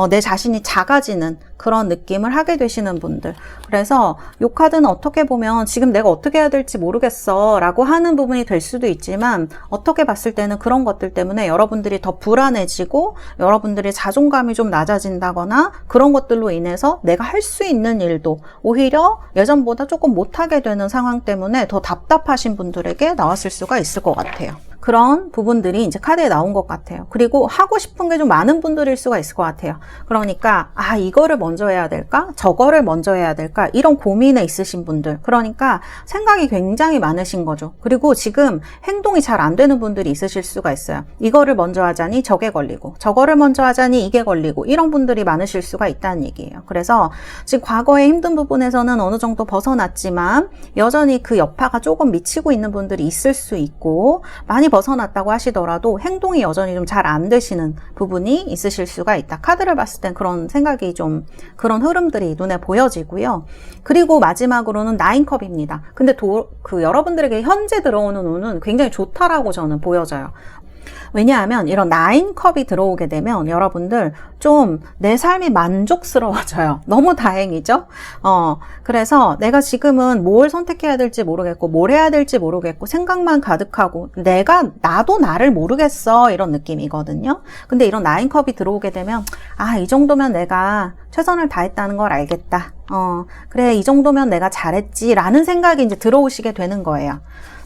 내 자신이 작아지는 그런 느낌을 하게 되시는 분들. 그래서 이 카드는 어떻게 보면 지금 내가 어떻게 해야 될지 모르겠어 라고 하는 부분이 될 수도 있지만 어떻게 봤을 때는 그런 것들 때문에 여러분들이 더 불안해지고 여러분들의 자존감이 좀 낮아진다거나 그런 것들로 인해서 내가 할 수 있는 일도 오히려 예전보다 조금 못하게 되는 상황 때문에 더 답답하신 분들에게 나왔을 수가 있을 것 같아요. 그런 부분들이 이제 카드에 나온 것 같아요. 그리고 하고 싶은 게 좀 많은 분들일 수가 있을 것 같아요. 그러니까 이거를 먼저 해야 될까? 저거를 먼저 해야 될까? 이런 고민에 있으신 분들. 그러니까 생각이 굉장히 많으신 거죠. 그리고 지금 행동이 잘 안 되는 분들이 있으실 수가 있어요. 이거를 먼저 하자니 저게 걸리고 저거를 먼저 하자니 이게 걸리고 이런 분들이 많으실 수가 있다는 얘기예요. 그래서 지금 과거의 힘든 부분에서는 어느 정도 벗어났지만 여전히 그 여파가 조금 미치고 있는 분들이 있을 수 있고 많이 벗어났다고 하시더라도 행동이 여전히 좀 잘 안 되시는 부분이 있으실 수가 있다. 카드를 봤을 땐 그런 생각이 좀 그런 흐름들이 눈에 보여지고요. 그리고 마지막으로는 9컵입니다. 근데 여러분들에게 현재 들어오는 운은 굉장히 좋다라고 저는 보여져요. 왜냐하면 이런 9컵이 들어오게 되면 여러분들 좀 내 삶이 만족스러워져요. 너무 다행이죠? 그래서 내가 지금은 뭘 선택해야 될지 모르겠고 뭘 해야 될지 모르겠고 생각만 가득하고 나도 나를 모르겠어 이런 느낌이거든요. 근데 이런 9컵이 들어오게 되면 이 정도면 내가 최선을 다했다는 걸 알겠다. 그래, 이 정도면 내가 잘했지 라는 생각이 이제 들어오시게 되는 거예요.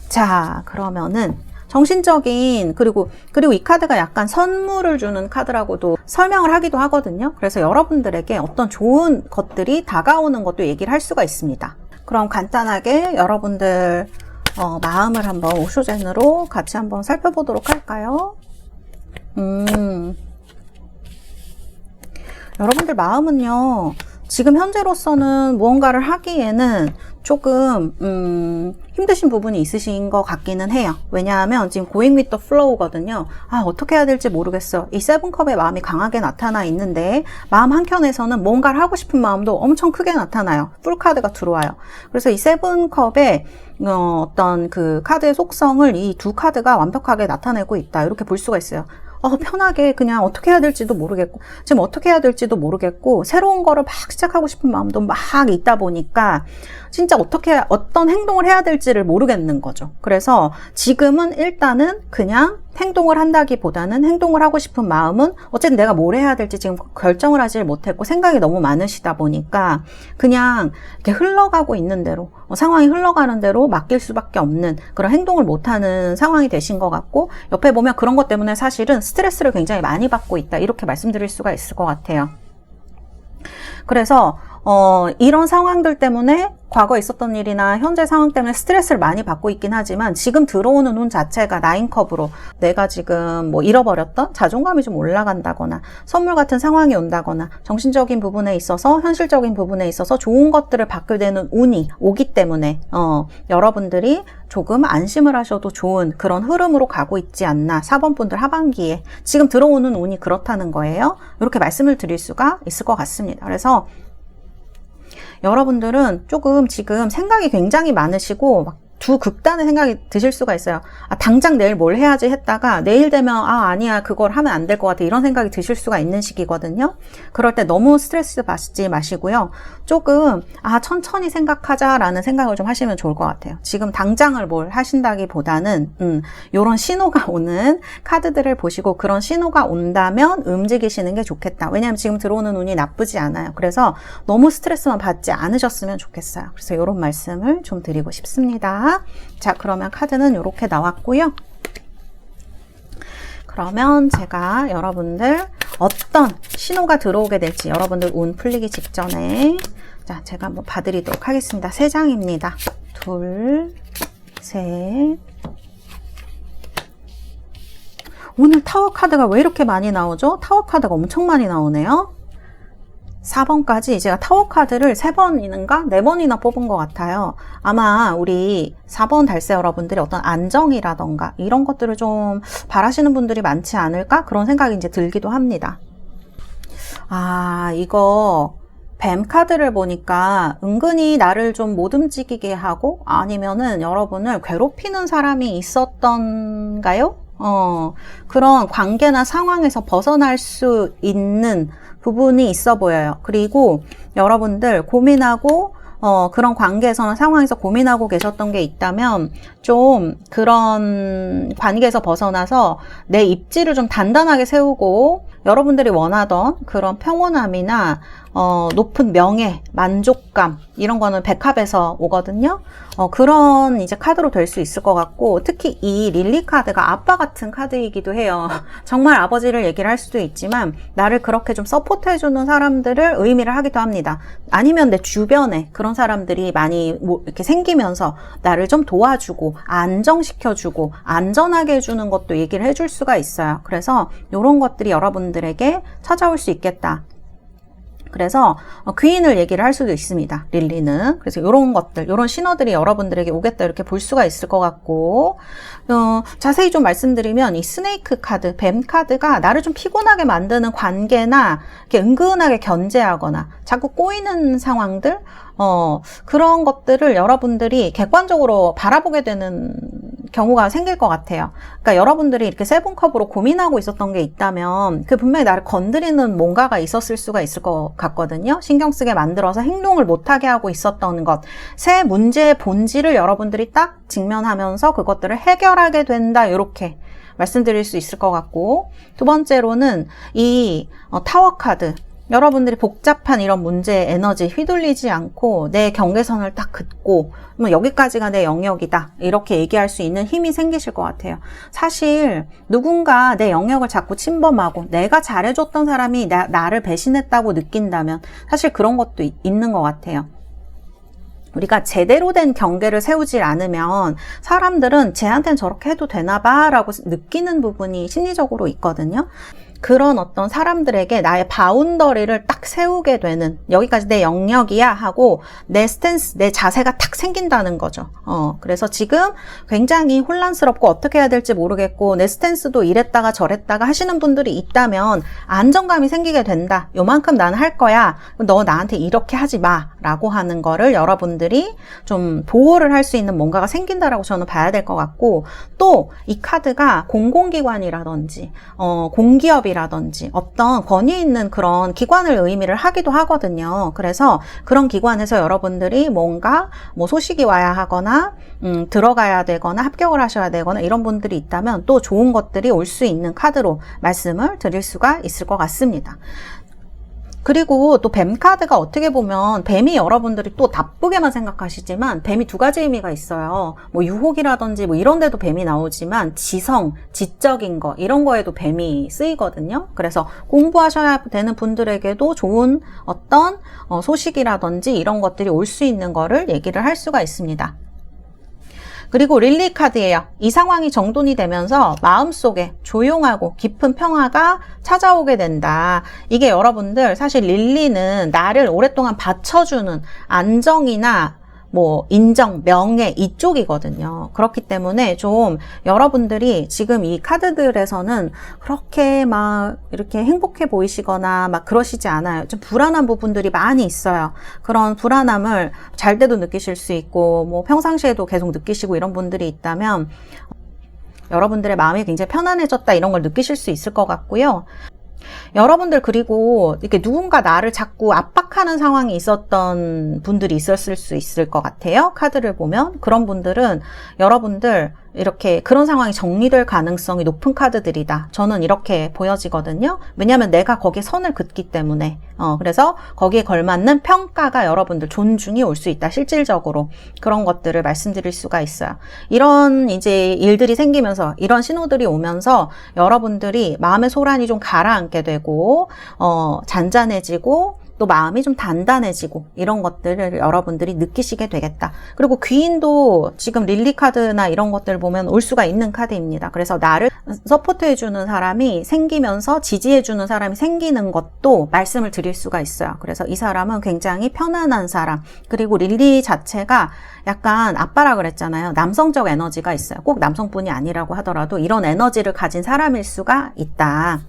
자, 그러면은 정신적인 그리고 이 카드가 약간 선물을 주는 카드라고도 설명을 하기도 하거든요. 그래서 여러분들에게 어떤 좋은 것들이 다가오는 것도 얘기를 할 수가 있습니다. 그럼 간단하게 여러분들 마음을 한번 오쇼젠으로 같이 한번 살펴보도록 할까요? 여러분들 마음은요, 지금 현재로서는 무언가를 하기에는 조금 힘드신 부분이 있으신 것 같기는 해요. 왜냐하면 지금 going with the flow거든요. 어떻게 해야 될지 모르겠어. 이 세븐컵의 마음이 강하게 나타나 있는데 마음 한켠에서는 뭔가를 하고 싶은 마음도 엄청 크게 나타나요. 풀카드가 들어와요. 그래서 이 세븐컵의 어떤 그 카드의 속성을 이 두 카드가 완벽하게 나타내고 있다. 이렇게 볼 수가 있어요. 편하게 그냥 어떻게 해야 될지도 모르겠고, 지금 어떻게 해야 될지도 모르겠고, 새로운 거를 막 시작하고 싶은 마음도 막 있다 보니까, 진짜 어떤 행동을 해야 될지를 모르겠는 거죠. 그래서 지금은 일단은 그냥 행동을 한다기보다는 행동을 하고 싶은 마음은 어쨌든 내가 뭘 해야 될지 지금 결정을 하지 못했고 생각이 너무 많으시다 보니까 그냥 이렇게 흘러가고 있는 대로 상황이 흘러가는 대로 맡길 수밖에 없는 그런 행동을 못하는 상황이 되신 것 같고 옆에 보면 그런 것 때문에 사실은 스트레스를 굉장히 많이 받고 있다 이렇게 말씀드릴 수가 있을 것 같아요. 그래서 이런 상황들 때문에 과거에 있었던 일이나 현재 상황 때문에 스트레스를 많이 받고 있긴 하지만 지금 들어오는 운 자체가 9컵으로 내가 지금 뭐 잃어버렸던 자존감이 좀 올라간다거나 선물 같은 상황이 온다거나 정신적인 부분에 있어서 현실적인 부분에 있어서 좋은 것들을 받게 되는 운이 오기 때문에 여러분들이 조금 안심을 하셔도 좋은 그런 흐름으로 가고 있지 않나 4번 분들 하반기에 지금 들어오는 운이 그렇다는 거예요. 이렇게 말씀을 드릴 수가 있을 것 같습니다. 그래서 여러분들은 조금 지금 생각이 굉장히 많으시고 막 두 극단의 생각이 드실 수가 있어요. 당장 내일 뭘 해야지 했다가 내일 되면 아니야 그걸 하면 안 될 것 같아 이런 생각이 드실 수가 있는 시기거든요. 그럴 때 너무 스트레스 받지 마시고요. 조금 천천히 생각하자라는 생각을 좀 하시면 좋을 것 같아요. 지금 당장을 뭘 하신다기보다는 이런 신호가 오는 카드들을 보시고 그런 신호가 온다면 움직이시는 게 좋겠다. 왜냐하면 지금 들어오는 운이 나쁘지 않아요. 그래서 너무 스트레스만 받지 않으셨으면 좋겠어요. 그래서 이런 말씀을 좀 드리고 싶습니다. 자, 그러면 카드는 이렇게 나왔고요. 그러면 제가 여러분들 어떤 신호가 들어오게 될지 여러분들 운 풀리기 직전에 자, 제가 한번 봐드리도록 하겠습니다. 3장입니다. 둘, 셋. 오늘 타워 카드가 왜 이렇게 많이 나오죠? 타워 카드가 엄청 많이 나오네요. 4번까지 제가 타워 카드를 3번인가 4번이나 뽑은 것 같아요. 아마 우리 4번 달세 여러분들이 어떤 안정이라던가 이런 것들을 좀 바라시는 분들이 많지 않을까? 그런 생각이 이제 들기도 합니다. 이거 뱀 카드를 보니까 은근히 나를 좀 못 움직이게 하고 아니면은 여러분을 괴롭히는 사람이 있었던가요? 그런 관계나 상황에서 벗어날 수 있는 부분이 있어 보여요. 그리고 여러분들 고민하고 그런 관계에서나 상황에서 고민하고 계셨던 게 있다면 좀 그런 관계에서 벗어나서 내 입지를 좀 단단하게 세우고 여러분들이 원하던 그런 평온함이나 높은 명예, 만족감 이런 거는 백합에서 오거든요. 그런 이제 카드로 될 수 있을 것 같고 특히 이 릴리 카드가 아빠 같은 카드이기도 해요. 정말 아버지를 얘기를 할 수도 있지만 나를 그렇게 좀 서포트해주는 사람들을 의미를 하기도 합니다. 아니면 내 주변에 그런 사람들이 많이 이렇게 생기면서 나를 좀 도와주고 안정시켜주고 안전하게 해주는 것도 얘기를 해줄 수가 있어요. 그래서 이런 것들이 여러분들에게 찾아올 수 있겠다. 그래서 귀인을 얘기를 할 수도 있습니다. 릴리는. 그래서 이런 것들, 이런 신호들이 여러분들에게 오겠다 이렇게 볼 수가 있을 것 같고 자세히 좀 말씀드리면 이 스네이크 카드, 뱀 카드가 나를 좀 피곤하게 만드는 관계나 이렇게 은근하게 견제하거나 자꾸 꼬이는 상황들 그런 것들을 여러분들이 객관적으로 바라보게 되는 경우가 생길 것 같아요. 그러니까 여러분들이 이렇게 세븐컵으로 고민하고 있었던 게 있다면 그 분명히 나를 건드리는 뭔가가 있었을 수가 있을 것 같거든요. 신경 쓰게 만들어서 행동을 못하게 하고 있었던 것. 새 문제의 본질을 여러분들이 딱 직면하면서 그것들을 해결하게 된다. 이렇게 말씀드릴 수 있을 것 같고 두 번째로는 이 타워 카드. 여러분들이 복잡한 이런 문제의 에너지 휘둘리지 않고 내 경계선을 딱 긋고 여기까지가 내 영역이다 이렇게 얘기할 수 있는 힘이 생기실 것 같아요. 사실 누군가 내 영역을 자꾸 침범하고 내가 잘해줬던 사람이 나를 배신했다고 느낀다면 사실 그런 것도 있는 것 같아요. 우리가 제대로 된 경계를 세우지 않으면 사람들은 쟤한테는 저렇게 해도 되나 봐 라고 느끼는 부분이 심리적으로 있거든요. 그런 어떤 사람들에게 나의 바운더리를 딱 세우게 되는, 여기까지 내 영역이야 하고 내 스탠스, 내 자세가 딱 생긴다는 거죠. 그래서 지금 굉장히 혼란스럽고 어떻게 해야 될지 모르겠고 내 스탠스도 이랬다가 저랬다가 하시는 분들이 있다면 안정감이 생기게 된다. 요만큼 나는 할 거야. 너 나한테 이렇게 하지 마 라고 하는 거를 여러분들이 좀 보호를 할 수 있는 뭔가가 생긴다라고 저는 봐야 될 것 같고, 또 이 카드가 공공기관이라든지 공기업이라든지 어떤 권위 있는 그런 기관을 의미를 하기도 하거든요. 그래서 그런 기관에서 여러분들이 뭔가 뭐 소식이 와야 하거나 들어가야 되거나 합격을 하셔야 되거나 이런 분들이 있다면 또 좋은 것들이 올 수 있는 카드로 말씀을 드릴 수가 있을 것 같습니다. 그리고 또 뱀 카드가 어떻게 보면 뱀이 여러분들이 또 나쁘게만 생각하시지만 뱀이 두 가지 의미가 있어요. 뭐 유혹이라든지 뭐 이런 데도 뱀이 나오지만 지성, 지적인 거 이런 거에도 뱀이 쓰이거든요. 그래서 공부하셔야 되는 분들에게도 좋은 어떤 소식이라든지 이런 것들이 올 수 있는 거를 얘기를 할 수가 있습니다. 그리고 릴리 카드예요. 이 상황이 정돈이 되면서 마음속에 조용하고 깊은 평화가 찾아오게 된다. 이게 여러분들 사실 릴리는 나를 오랫동안 받쳐주는 안정이나 뭐 인정, 명예 이쪽이거든요. 그렇기 때문에 좀 여러분들이 지금 이 카드들에서는 그렇게 막 이렇게 행복해 보이시거나 막 그러시지 않아요. 좀 불안한 부분들이 많이 있어요. 그런 불안함을 잘 때도 느끼실 수 있고 뭐 평상시에도 계속 느끼시고 이런 분들이 있다면 여러분들의 마음이 굉장히 편안해졌다 이런 걸 느끼실 수 있을 것 같고요. 여러분들 그리고 이렇게 누군가 나를 자꾸 압박하는 상황이 있었던 분들이 있었을 수 있을 것 같아요. 카드를 보면 그런 분들은 여러분들 이렇게 그런 상황이 정리될 가능성이 높은 카드들이다. 저는 이렇게 보여지거든요. 왜냐하면 내가 거기에 선을 긋기 때문에 그래서 거기에 걸맞는 평가가 여러분들 존중이 올 수 있다. 실질적으로 그런 것들을 말씀드릴 수가 있어요. 이런 이제 일들이 생기면서 이런 신호들이 오면서 여러분들이 마음의 소란이 좀 가라앉게 되고 잔잔해지고 또 마음이 좀 단단해지고 이런 것들을 여러분들이 느끼시게 되겠다. 그리고 귀인도 지금 릴리 카드나 이런 것들 보면 올 수가 있는 카드입니다. 그래서 나를 서포트해주는 사람이 생기면서 지지해주는 사람이 생기는 것도 말씀을 드릴 수가 있어요. 그래서 이 사람은 굉장히 편안한 사람, 그리고 릴리 자체가 약간 아빠라 그랬잖아요. 남성적 에너지가 있어요. 꼭 남성뿐이 아니라고 하더라도 이런 에너지를 가진 사람일 수가 있다.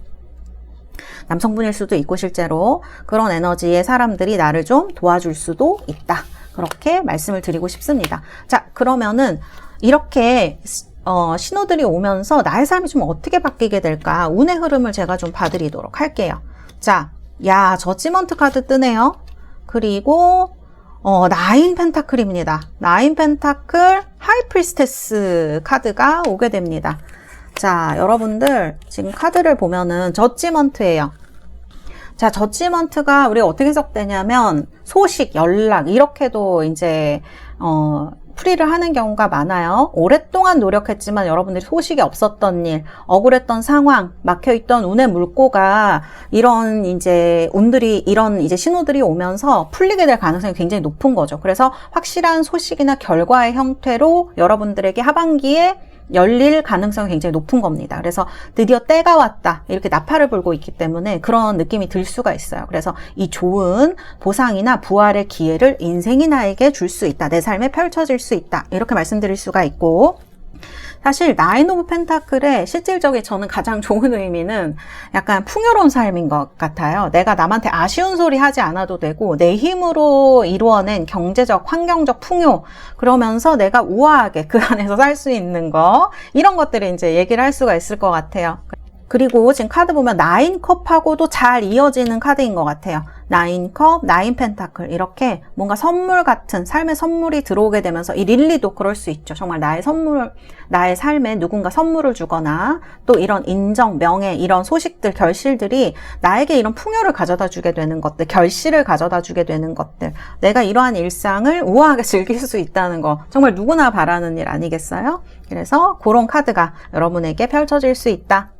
남성분일 수도 있고 실제로 그런 에너지의 사람들이 나를 좀 도와줄 수도 있다. 그렇게 말씀을 드리고 싶습니다. 자, 그러면은 이렇게 신호들이 오면서 나의 삶이 좀 어떻게 바뀌게 될까? 운의 흐름을 제가 좀 봐드리도록 할게요. 자, 야, 저지먼트 카드 뜨네요. 그리고 나인 펜타클입니다. 나인 펜타클 하이프리스테스 카드가 오게 됩니다. 자, 여러분들 지금 카드를 보면은 저지먼트예요. 자, 저지먼트가 우리가 어떻게 해석되냐면 소식, 연락 이렇게도 이제 풀이를 하는 경우가 많아요. 오랫동안 노력했지만 여러분들이 소식이 없었던 일, 억울했던 상황, 막혀있던 운의 물꼬가 이런 이제 운들이 이런 이제 신호들이 오면서 풀리게 될 가능성이 굉장히 높은 거죠. 그래서 확실한 소식이나 결과의 형태로 여러분들에게 하반기에 열릴 가능성이 굉장히 높은 겁니다. 그래서 드디어 때가 왔다 이렇게 나팔을 불고 있기 때문에 그런 느낌이 들 수가 있어요. 그래서 이 좋은 보상이나 부활의 기회를 인생이 나에게 줄 수 있다. 내 삶에 펼쳐질 수 있다. 이렇게 말씀드릴 수가 있고, 사실 나인 오브 펜타클의 실질적인 저는 가장 좋은 의미는 약간 풍요로운 삶인 것 같아요. 내가 남한테 아쉬운 소리 하지 않아도 되고 내 힘으로 이루어낸 경제적, 환경적 풍요, 그러면서 내가 우아하게 그 안에서 살 수 있는 거, 이런 것들을 이제 얘기를 할 수가 있을 것 같아요. 그리고 지금 카드 보면 나인 컵하고도 잘 이어지는 카드인 것 같아요. 나인 컵, 나인 펜타클, 이렇게 뭔가 선물 같은 삶의 선물이 들어오게 되면서 이 릴리도 그럴 수 있죠. 정말 나의 선물, 나의 삶에 누군가 선물을 주거나 또 이런 인정, 명예, 이런 소식들, 결실들이 나에게 이런 풍요를 가져다 주게 되는 것들, 결실을 가져다 주게 되는 것들, 내가 이러한 일상을 우아하게 즐길 수 있다는 거, 정말 누구나 바라는 일 아니겠어요? 그래서 그런 카드가 여러분에게 펼쳐질 수 있다.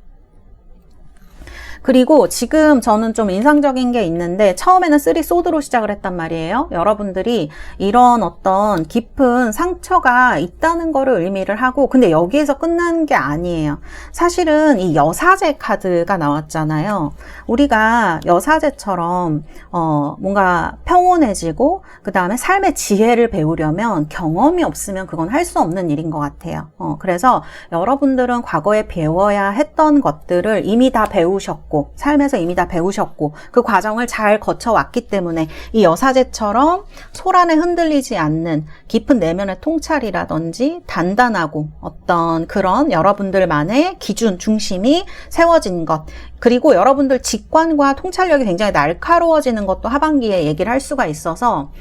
그리고 지금 저는 좀 인상적인 게 있는데 처음에는 3 소드로 시작을 했단 말이에요. 여러분들이 이런 어떤 깊은 상처가 있다는 거를 의미를 하고, 근데 여기에서 끝나는 게 아니에요. 사실은 이 여사제 카드가 나왔잖아요. 우리가 여사제처럼 뭔가 평온해지고 그 다음에 삶의 지혜를 배우려면 경험이 없으면 그건 할 수 없는 일인 것 같아요. 그래서 여러분들은 과거에 배워야 했던 것들을 이미 다 배우셨고, 삶에서 이미 다 배우셨고, 그 과정을 잘 거쳐왔기 때문에 이 여사제처럼 소란에 흔들리지 않는 깊은 내면의 통찰이라든지 단단하고 어떤 그런 여러분들만의 기준, 중심이 세워진 것, 그리고 여러분들 직관과 통찰력이 굉장히 날카로워지는 것도 하반기에 얘기를 할 수가 있어서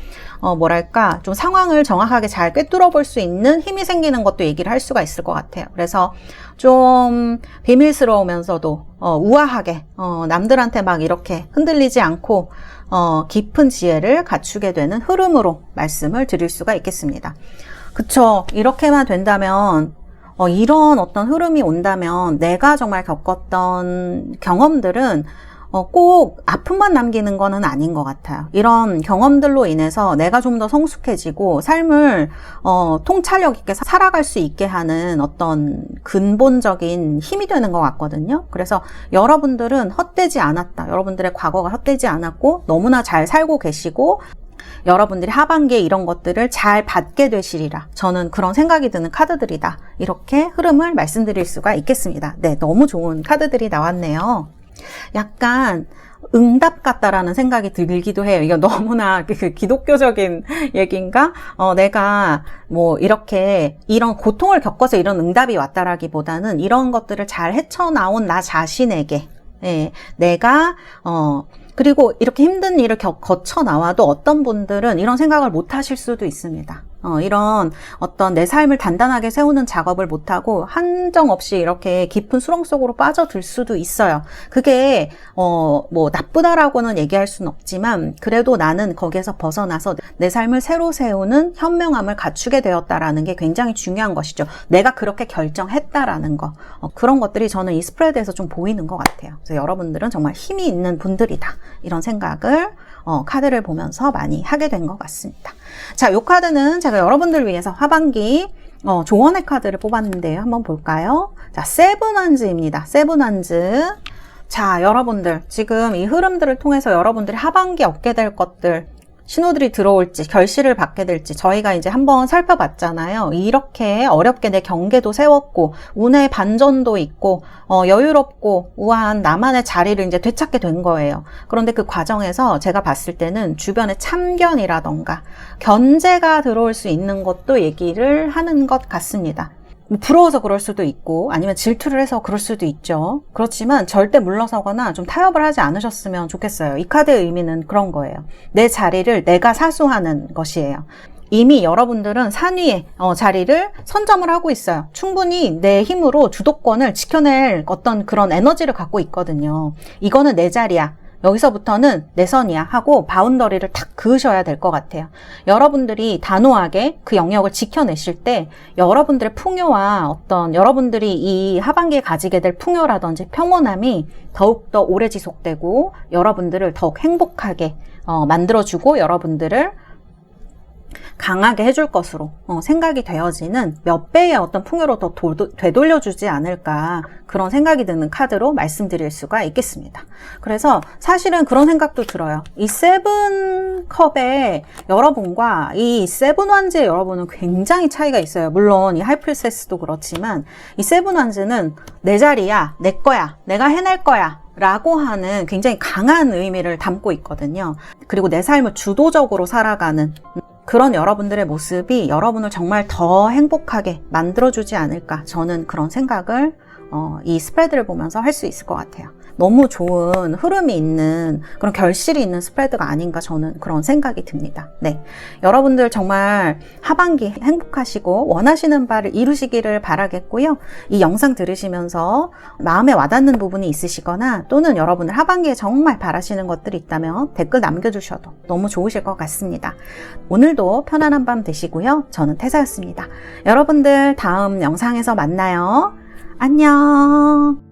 뭐랄까 좀 상황을 정확하게 잘 꿰뚫어 볼 수 있는 힘이 생기는 것도 얘기를 할 수가 있을 것 같아요. 그래서 좀 비밀스러우면서도 우아하게 남들한테 막 이렇게 흔들리지 않고 깊은 지혜를 갖추게 되는 흐름으로 말씀을 드릴 수가 있겠습니다. 그쵸? 이렇게만 된다면 이런 어떤 흐름이 온다면 내가 정말 겪었던 경험들은 꼭 아픔만 남기는 거는 아닌 것 같아요. 이런 경험들로 인해서 내가 좀 더 성숙해지고 삶을 통찰력 있게 살아갈 수 있게 하는 어떤 근본적인 힘이 되는 것 같거든요. 그래서 여러분들은 헛되지 않았다. 여러분들의 과거가 헛되지 않았고 너무나 잘 살고 계시고 여러분들이 하반기에 이런 것들을 잘 받게 되시리라. 저는 그런 생각이 드는 카드들이다. 이렇게 흐름을 말씀드릴 수가 있겠습니다. 네, 너무 좋은 카드들이 나왔네요. 약간 응답 같다라는 생각이 들기도 해요. 이거 너무나 그 기독교적인 얘기인가? 내가 뭐 이렇게 이런 고통을 겪어서 이런 응답이 왔다라기보다는 이런 것들을 잘 헤쳐나온 나 자신에게, 내가 그리고 이렇게 힘든 일을 거쳐 나와도 어떤 분들은 이런 생각을 못 하실 수도 있습니다. 이런 어떤 내 삶을 단단하게 세우는 작업을 못하고 한정없이 이렇게 깊은 수렁 속으로 빠져들 수도 있어요. 그게 뭐 나쁘다라고는 얘기할 수는 없지만 그래도 나는 거기에서 벗어나서 내 삶을 새로 세우는 현명함을 갖추게 되었다라는 게 굉장히 중요한 것이죠. 내가 그렇게 결정했다라는 거. 그런 것들이 저는 이 스프레드에서 좀 보이는 것 같아요. 그래서 여러분들은 정말 힘이 있는 분들이다. 이런 생각을 카드를 보면서 많이 하게 된 것 같습니다. 자, 이 카드는 제가 여러분들 위해서 하반기 조언의 카드를 뽑았는데요. 한번 볼까요? 자, 세븐완즈입니다. 세븐완즈. 자, 여러분들 지금 이 흐름들을 통해서 여러분들이 하반기 얻게 될 것들, 신호들이 들어올지 결실을 받게 될지 저희가 이제 한번 살펴봤잖아요. 이렇게 어렵게 내 경계도 세웠고 운의 반전도 있고 여유롭고 우아한 나만의 자리를 이제 되찾게 된 거예요. 그런데 그 과정에서 제가 봤을 때는 주변에 참견이라던가 견제가 들어올 수 있는 것도 얘기를 하는 것 같습니다. 부러워서 그럴 수도 있고 아니면 질투를 해서 그럴 수도 있죠. 그렇지만 절대 물러서거나 좀 타협을 하지 않으셨으면 좋겠어요. 이 카드의 의미는 그런 거예요. 내 자리를 내가 사수하는 것이에요. 이미 여러분들은 산 위에 자리를 선점을 하고 있어요. 충분히 내 힘으로 주도권을 지켜낼 어떤 그런 에너지를 갖고 있거든요. 이거는 내 자리야. 여기서부터는 내 선이야 하고 바운더리를 탁 그으셔야 될 것 같아요. 여러분들이 단호하게 그 영역을 지켜내실 때 여러분들의 풍요와 어떤 여러분들이 이 하반기에 가지게 될 풍요라든지 평온함이 더욱더 오래 지속되고 여러분들을 더욱 행복하게 만들어주고 여러분들을 강하게 해줄 것으로 생각이 되어지는 몇 배의 어떤 풍요로 더 되돌려주지 않을까 그런 생각이 드는 카드로 말씀드릴 수가 있겠습니다. 그래서 사실은 그런 생각도 들어요. 이 세븐컵의 여러분과 이 세븐완즈의 여러분은 굉장히 차이가 있어요. 물론 이 하이프리세스도 그렇지만 이 세븐완즈는 내 자리야, 내 거야, 내가 해낼 거야 라고 하는 굉장히 강한 의미를 담고 있거든요. 그리고 내 삶을 주도적으로 살아가는 그런 여러분들의 모습이 여러분을 정말 더 행복하게 만들어주지 않을까 저는 그런 생각을 이 스프레드를 보면서 할 수 있을 것 같아요. 너무 좋은 흐름이 있는 그런 결실이 있는 스프레드가 아닌가 저는 그런 생각이 듭니다. 네, 여러분들 정말 하반기 행복하시고 원하시는 바를 이루시기를 바라겠고요. 이 영상 들으시면서 마음에 와닿는 부분이 있으시거나 또는 여러분들 하반기에 정말 바라시는 것들이 있다면 댓글 남겨주셔도 너무 좋으실 것 같습니다. 오늘도 편안한 밤 되시고요. 저는 태사였습니다. 여러분들 다음 영상에서 만나요. 안녕.